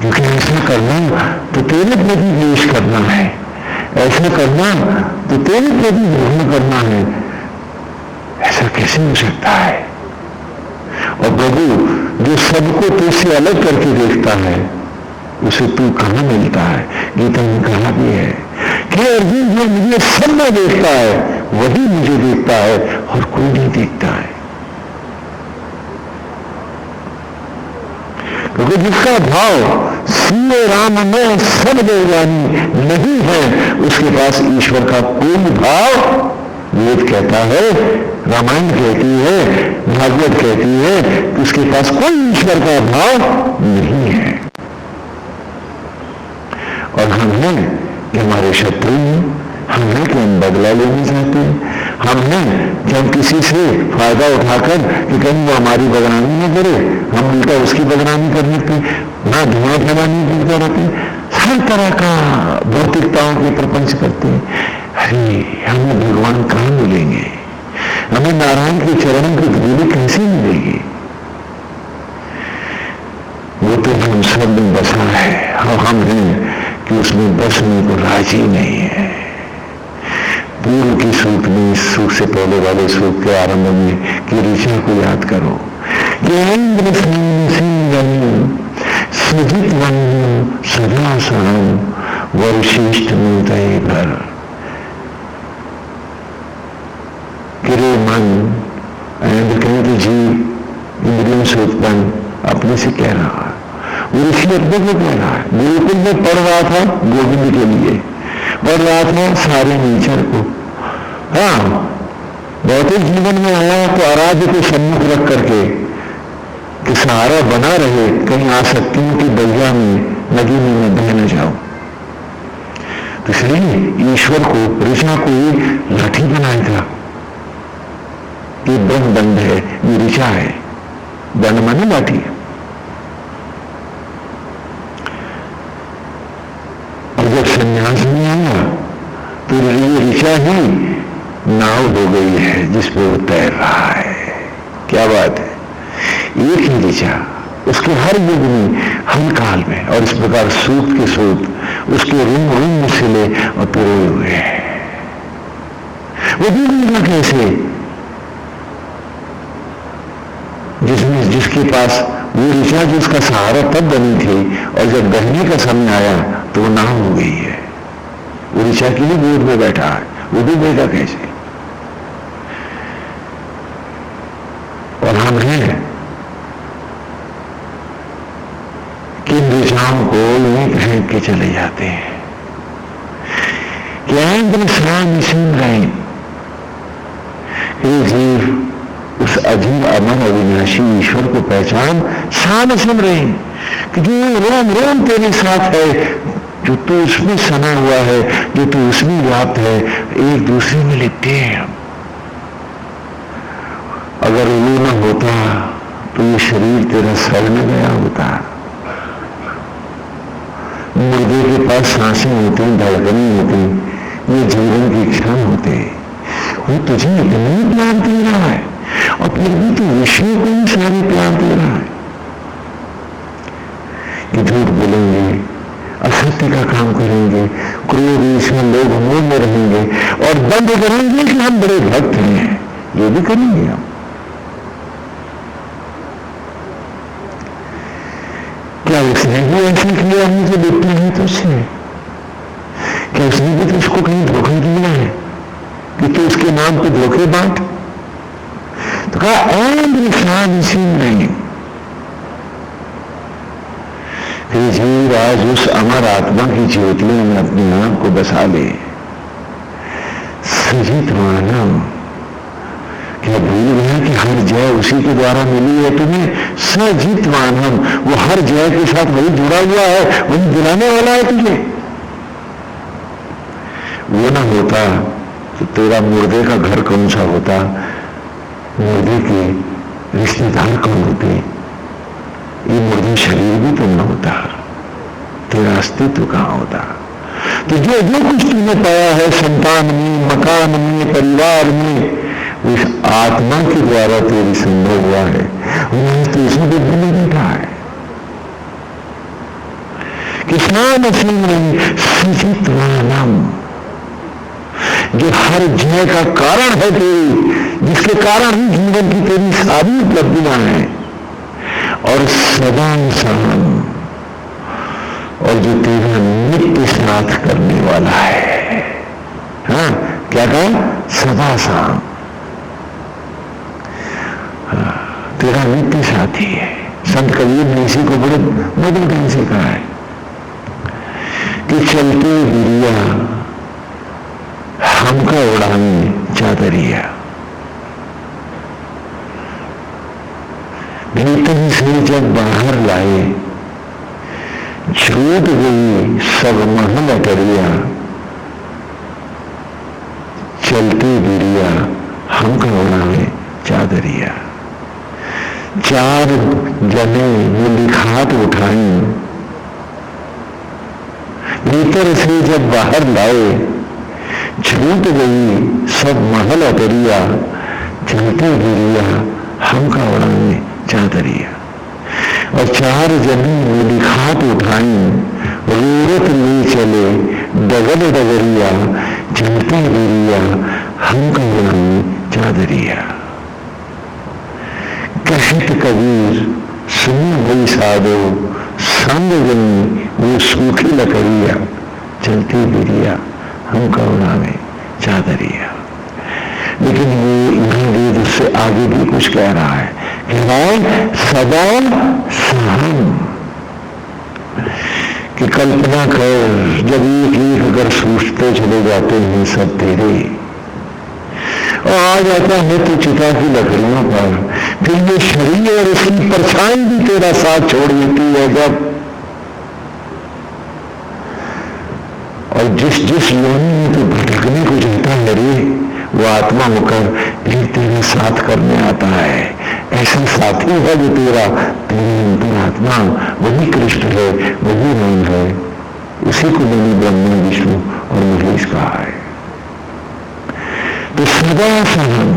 क्योंकि ऐसा करना तो तेरे प्रति द्वेष करना है, ऐसा करना तो तेरे प्रति ग्रहण करना है। ऐसा कैसे हो सकता है? और प्रभु जो सबको तुझसे अलग करके देखता है उसे तू कहां मिलता है? गीता में कहा भी है कि अर्जुन जो मुझे सब में देखता है वही मुझे देखता है और कोई नहीं देखता है। क्योंकि जिसका भाव सीए राम में सब देवगानी नहीं है, उसके पास ईश्वर का कोई भाव, वेद कहता है, रामायण कहती है, भागवत कहती है कि उसके पास कोई ईश्वर का भाव नहीं है। और हम हैं कि हमारे शत्रु हैं, हम हैं कि हम बदला लेना चाहते हैं, हम हैं कि हम किसी से फायदा उठाकर कि कहीं वो हमारी बदनामी न करे, हम उल्टा उसकी बदनामी करने पे ना धुआं फैलाने की करते, हर तरह का भौतिकताओं के प्रपंच करते हैं। अरे हमें भगवान कहां मिलेंगे? हमें नारायण के चरणों की धूली कैसे मिलेगी? सब में बसा है, हम हैं कि उसमें बसने को राजी नहीं है। पूर्व की सूक्त में, इस सूक्त से पहले वाले सूक्त के आरंभ में कि ऋचा को याद करो कि इंद्र सजित वंदो सदा सहम वरिष्ठ मूर्तये भर। गिरे मन इंद्र कहते जी इंद्रियों से उत्पन्न अपने से कह रहा है, वो ऋषि अपने को कह रहा है। गुरुकुल में पढ़ रहा था गोविंद के लिए, पढ़ रहा था सारे नेचर को। हाँ, भौतिक जीवन में आया तो आराध्य को सम्मुख रख करके कि सहारा बना रहे, कहीं आसक्तियों की दरिया में नदी में बह न जाओ। तो इसलिए ईश्वर को, ऋचा को ही लाठी बनाया था। ये ब्रह्म दंड है, ये ऋचा है। दंड माने लाठी है। और जब संन्यास में आया तो ये ऋचा ही नाव हो गई है जिस पे वो तैर रहा है। क्या बात है, एक ही ऋचा उसके हर युग में, हर काल में, और इस प्रकार सूक्त के सूक्त उसके रूम रूम में सिले और पिरोए हुए हैं। वो भी कैसे, जिसके पास वो ऋचा जो उसका सहारा तब बनी थी, और जब बहने का समय आया तो वो नाव हो गई है। वो ऋचा के लिए गोद में बैठा है, वो डूबेगा कैसे। और हम हैं कि ऋचाओं को यूं फेंक के चले जाते हैं। क्या इंद्र शाम सुन रहे जीव उस अजीब अमन अविनाशी ईश्वर को पहचान शान सुन रहे हैं कि जो रोम रोम तेरे साथ है, जो तू उसमें सना हुआ है, जो तू उसमें व्याप्त है, एक दूसरे में लिपटे हैं। अगर वो न होता तो ये शरीर तेरा सड़ न गया होता। मुर्दे के पास सांसें होती, धड़कनें होती, ये जीवन की क्षण होते। वो तुझे इतनी प्यार दे रहा है और फिर भी तो विषय को ही सारे प्यार दे रहा है कि झूठ बोलेंगे, असत्य का काम करेंगे, क्रोध ईर्ष्या लोभ मोह में रहेंगे और बंद करेंगे कि हम बड़े भक्त हैं। ये भी करेंगे हम। क्या उसने भी ऐसा किया है जो लिपटे हैं तुझसे? क्या उसने भी तो उसको कहीं धोखा दिया है कि तू उसके नाम पे धोखे बांट? तो कहा नहीं। फिर जीव आज उस अमर आत्मा की ज्योतियों में अपने आप को बसा ले। सजित मानव, क्या भूल गया कि हर जय उसी के द्वारा मिली है तुम्हें? सजित मानव, वो हर जय के साथ वही जुड़ा हुआ है, वही दिलाने वाला है तुझे। वो ना होता तो तेरा मुर्दे का घर कौन सा होता, मुर्दे के रिश्तेदार कौन होते, ये मुर्दे शरीर भी तो न होता, तेरा अस्तित्व कहां होता। तो जो जो कुछ तूने पाया है संतान में, मकान में, परिवार में, उस आत्मा के द्वारा तेरी संभव हुआ है। वह तो इसी बुद्धि में बैठा है। किसान असीम नहीं, सचित्वानम, जो हर जय का कारण है तेरी, जिसके कारण ही जीवन की तेरी सारी उपलब्धियां हैं, और सदा सहम, और जो तेरा नित्य साथ करने वाला है। हाँ, क्या कहा? सदा सहम, तेरा नित्य साथी है। संत कबीर ने इसी को बड़े मधुर ढंग से कहा है कि चलते गिरिया हमका उड़ाने चादरिया, भीतर से जब बाहर लाए छूट गई सब महल अटरिया, चलते गिरिया हमका उड़ाने चादरिया। चार जने वो लिखाट उठाई, भीतर से जब बाहर लाए छूट गई सब महल अटरिया, चलते गिरिया हमका उड़ाने चादरिया। और 4 जनी मिली खाट उठाई, रूरत ले चले डगर डगरिया, चलते गिरिया हमको बनाई चादरिया। कहत कबीर सुनो भाई साधो, संग गई वो सूखी लकड़िया, चलती गिरिया हमको बनावे चादरिया। लेकिन वो यहां वेद उससे आगे भी कुछ कह रहा है, कह रहा है सदा सहम, कि कल्पना कर जब एक एक अगर सूझते चले जाते हैं सब तेरे, और आ जाता है तो चिता की लकड़ियों पर, फिर ये शरीर और इसकी परछाई भी तेरा साथ छोड़ देती है जब, और जिस जिस योनि में तो भटकने को जाता है रे, वो आत्मा होकर फिर तेरा साथ करने आता है। ऐसा साथी है जो तेरा तेरी अंतरात्मा, वही कृष्ण है, वही राम है, उसी को मैंने ब्रह्मा विष्णु और महेश कहा है। तो सदा सहम,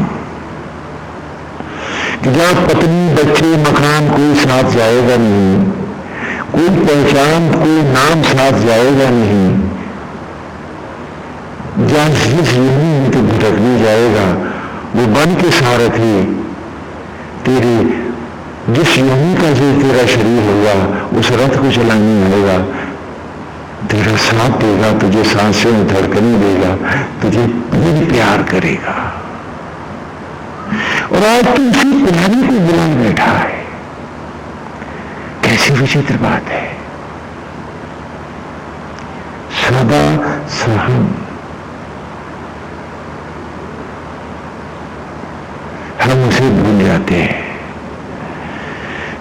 कि जहां पत्नी बच्चे मकान कोई साथ जाएगा नहीं, कोई पहचान कोई नाम साथ जाएगा नहीं, जहां जिस योनि में तो भटकने जाएगा वो बन के सारथी तेरे, जिस योनि का जो तेरा शरीर होगा उस रथ को चलाने आएगा, तेरा साथ देगा, तुझे सांसें में धड़कने देगा, तुझे प्यार करेगा। और आज तू उसी प्यारी को बुलाए बैठा है, कैसी विचित्र बात है। सदा सहम, हम उसे भूल जाते हैं।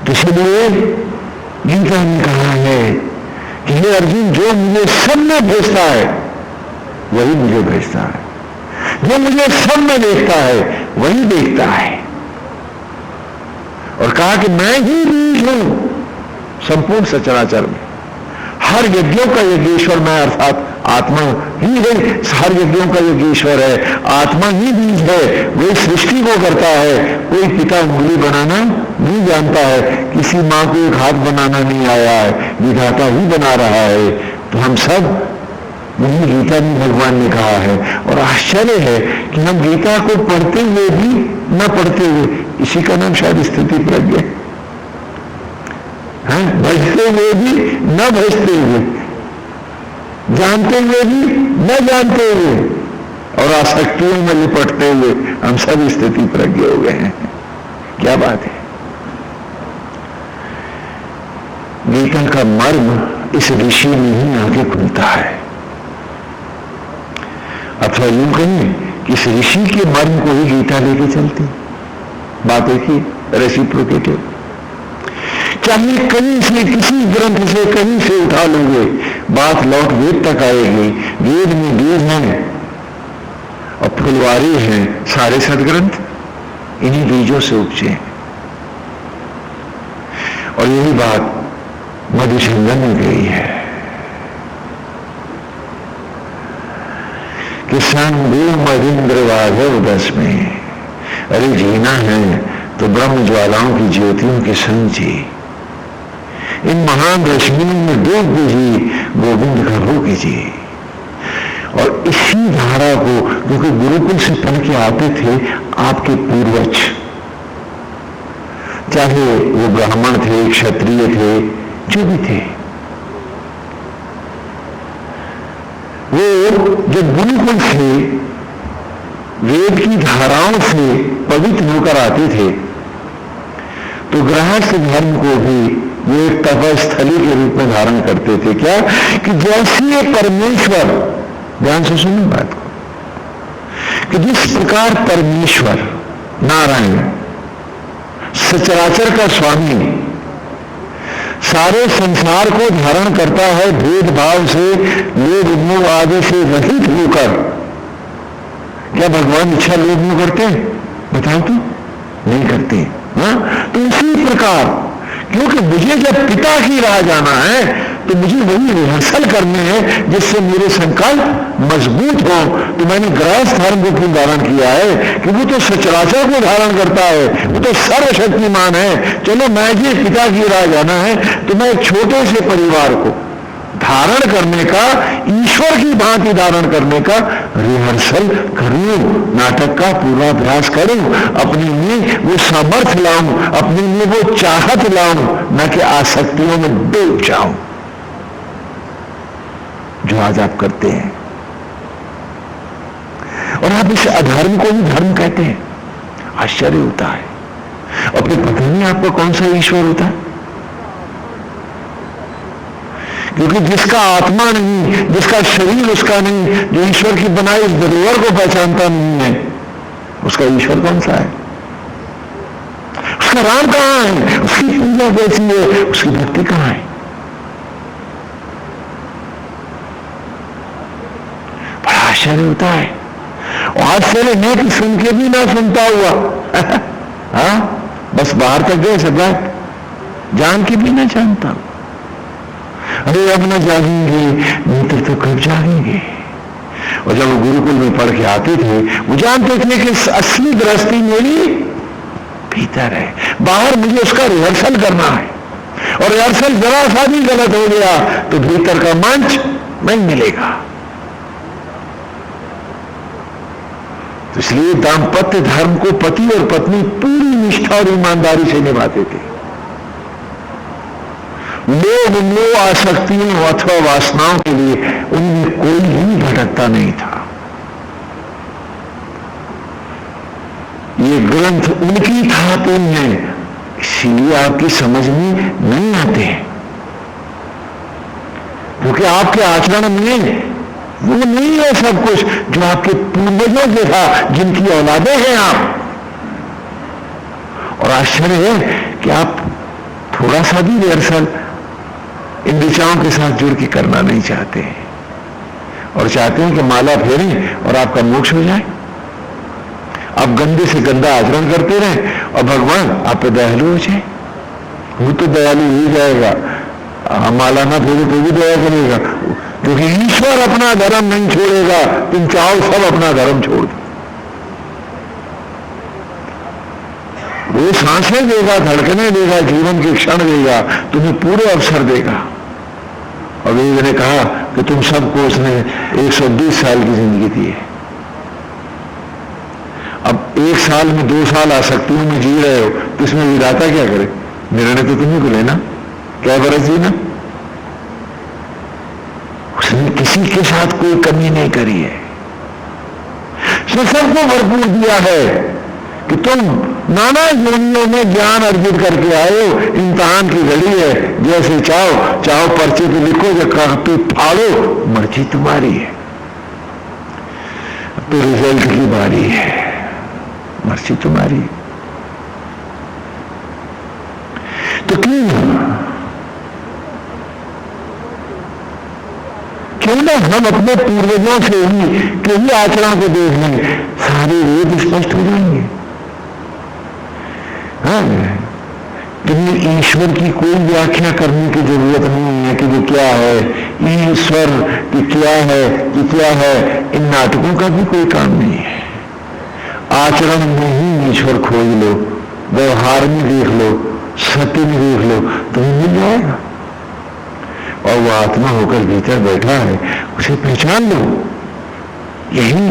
तो इसलिए गीता ने कहा है कि हे अर्जुन, जो मुझे सब में भेजता है वही मुझे भेजता है, जो मुझे सब में देखता है वही देखता है। और कहा कि मैं ही बीज हूं संपूर्ण सचराचर में, हर यज्ञों का यज्ञेश्वर मैं अर्थात आत्मा ही है, हर यज्ञों का यज्ञेश्वर है, आत्मा ही बीज है, वही सृष्टि को करता है। कोई पिता उंगली बनाना नहीं जानता है, किसी मां को एक हाथ बनाना नहीं आया है, विधाता ही बना रहा है। तो हम सब, यही गीता में भगवान ने कहा है। और आश्चर्य है कि हम गीता को पढ़ते हुए भी न पढ़ते हुए, इसी का नाम शायद स्थिति प्रज्ञा है, भजते हुए भी न भजते हुए, जानते हुए भी न जानते हुए, और आसक्तियों में लिपटते हुए हम सब स्थिति प्रज्ञ हो गए हैं। क्या बात है। गीता का मर्म इस ऋषि में ही आगे खुलता है, अथवा यूं कहें कि इस ऋषि के मर्म को ही गीता लेके चलती। बात एक ही, रेसिप्रोकेटिव। चाहे कहीं से, किसी ग्रंथ से कहीं से उठा लोगे, बात लौट वेद तक आएगी। वेद में बीज हैं और फुलवारी हैं, सारे सदग्रंथ इन्हीं बीजों से उपजे हैं। और यही बात मधुसूदन में गई है कि संगो मदिंद्र वाघव 10 में, अरे जीना है तो ब्रह्म ज्वालाओं की ज्योतियों के संग जी, इन महान रश्मियों में डूब जी, गोविंद का हो कीजिए। और इसी धारा को, क्योंकि गुरुकुल से पढ़ के आते थे आपके पूर्वज, चाहे वो ब्राह्मण थे, क्षत्रिय थे, जो भी थे, वो जब गुरुकुल से वेद की धाराओं से पवित्र होकर आते थे तो गृहस्थ धर्म को भी वो एक तपस्थली के रूप में धारण करते थे। क्या कि जैसे परमेश्वर, ध्यान से सुनो बात को, कि जिस प्रकार परमेश्वर नारायण सचराचर का स्वामी सारे संसार को धारण करता है, भेदभाव से, लोभ मोह आदि से रहित होकर, क्या भगवान इच्छा लोभ मोह करते हैं? बताओ तो, नहीं करते। हाँ, तो इसी प्रकार, क्योंकि मुझे जब पिता की राह जाना है तो मुझे वही रिहर्सल करने हैं जिससे मेरे संकल्प मजबूत हो। तो मैंने गृहस्थ धर्म को क्यों धारण किया है? कि वो तो सचराचर को धारण करता है, वो तो सर्वशक्तिमान है। चलो मैं जी पिता की राह जाना है, तो मैं एक छोटे से परिवार को धारण करने का, ईश्वर की भांति धारण करने का रिहर्सल करूं, नाटक का पूर्वाभ्यास करूं, अपने लिए वो सामर्थ्य लाऊं, अपने लिए वो चाहत लाऊं, न कि आसक्तियों में डूब जाऊं जो आज आप करते हैं। और आप इस अधर्म को ही धर्म कहते हैं। आश्चर्य होता है। और फिर पता नहीं आपका कौन सा ईश्वर होता है, क्योंकि जिसका आत्मा नहीं, जिसका शरीर उसका नहीं, जो ईश्वर की बनाई इस धरोहर को पहचानता नहीं है, उसका ईश्वर कौन सा है? उसका राम कहां है? उसकी पूजा कैसी है? उसकी भक्ति कहां है? बड़ा आश्चर्य होता है। और आश्चर्य है कि सुन के भी ना सुनता हुआ हाँ, बस बाहर तक गए सब बात, जान के भी ना जानता हुआ, अरे अब ना जागेंगे, मित्र तो कब जागेंगे। और जब वो गुरुकुल में पढ़ के आते थे, वो जानते थे कि असली गृहस्थी मेरी भीतर है, बाहर मुझे उसका रिहर्सल करना है। और रिहर्सल जरा सा भी गलत हो गया तो भीतर का मंच नहीं मिलेगा। तो इसलिए दाम्पत्य धर्म को पति और पत्नी पूरी निष्ठा और ईमानदारी से निभाते थे। लोग मोह आसक्तियों अथवा वासनाओं के लिए उनमें कोई ही भटकता नहीं था। ये ग्रंथ उनकी खातिन है, इसीलिए आपकी समझ में नहीं आते, क्योंकि आपके आचरण में वो नहीं है सब कुछ जो आपके पूर्वजों के था, जिनकी औलादे हैं आप। और आश्चर्य है कि आप थोड़ा सा भी रिहर्सल इन दिशाओं के साथ जुड़ के करना नहीं चाहते हैं, और चाहते हैं कि माला फेरें और आपका मोक्ष हो जाए। आप गंदे से गंदा आचरण करते रहें और भगवान आप पे दयालु हो जाए। वो तो दयालु हो जाएगा, माला ना फेरे तो भी दया करेगा, क्योंकि ईश्वर अपना धर्म नहीं छोड़ेगा। तुम चाहो सब अपना धर्म छोड़ दो, वो सांसें देगा, धड़कने देगा, जीवन के क्षण देगा, तुम्हें पूरे अवसर देगा। और वेद ने कहा कि तुम सबको उसने 120 साल की जिंदगी दी है। अब 1 साल में 2 साल आसक्तियों में जी रहे हो, तो इसमें विधाता क्या करे? निर्णय तो तुम्हें को लेना, क्या बरस जीना। उसने किसी के साथ कोई कमी नहीं करी है, सबको भरपूर दिया है कि तुम नाना योनियों में ज्ञान अर्जित करके आए हो। इम्तिहान की घड़ी है, जैसे चाहो पर्चे पे लिखो या कापी फाड़ो, मर्जी तुम्हारी है। तो रिजल्ट की बारी है, मर्जी तुम्हारी। तो क्यों ना हम अपने पूर्वजों से ही आचरण को देख लें, सारे वेद स्पष्ट हो जाएंगे। तुम्हें ईश्वर की कोई व्याख्या करने की जरूरत नहीं है कि वो क्या है, ईश्वर की क्या है कि क्या है। इन नाटकों का भी कोई काम नहीं है। आचरण में ही ईश्वर खोज लो, व्यवहार में देख लो, सत्य में देख लो, तुम्हें मिल जाएगा। और वो आत्मा होकर भीतर बैठा है, उसे पहचान लो। यही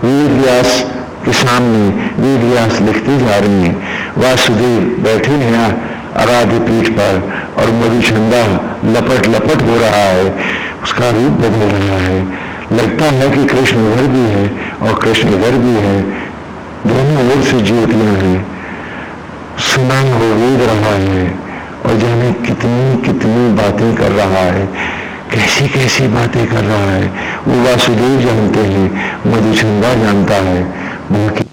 वेद व्यास के सामने वेद व्यास लिखते जा रही हैं। वासुदेव बैठे हैं आराध्य पीठ पर और मधुचंदा लपट लपट हो रहा है, उसका रूप बदल रहा है। लगता है कि कृष्ण उधर भी है और कृष्ण इधर भी है, दोनों ओर से ज्योतियां हैं। सुना हो वेद रहा है और जाने कितनी कितनी बातें कर रहा है, कैसी कैसी बातें कर रहा है। वो वासुदेव जानते हैं, मधुचंदा जानता है, बाकी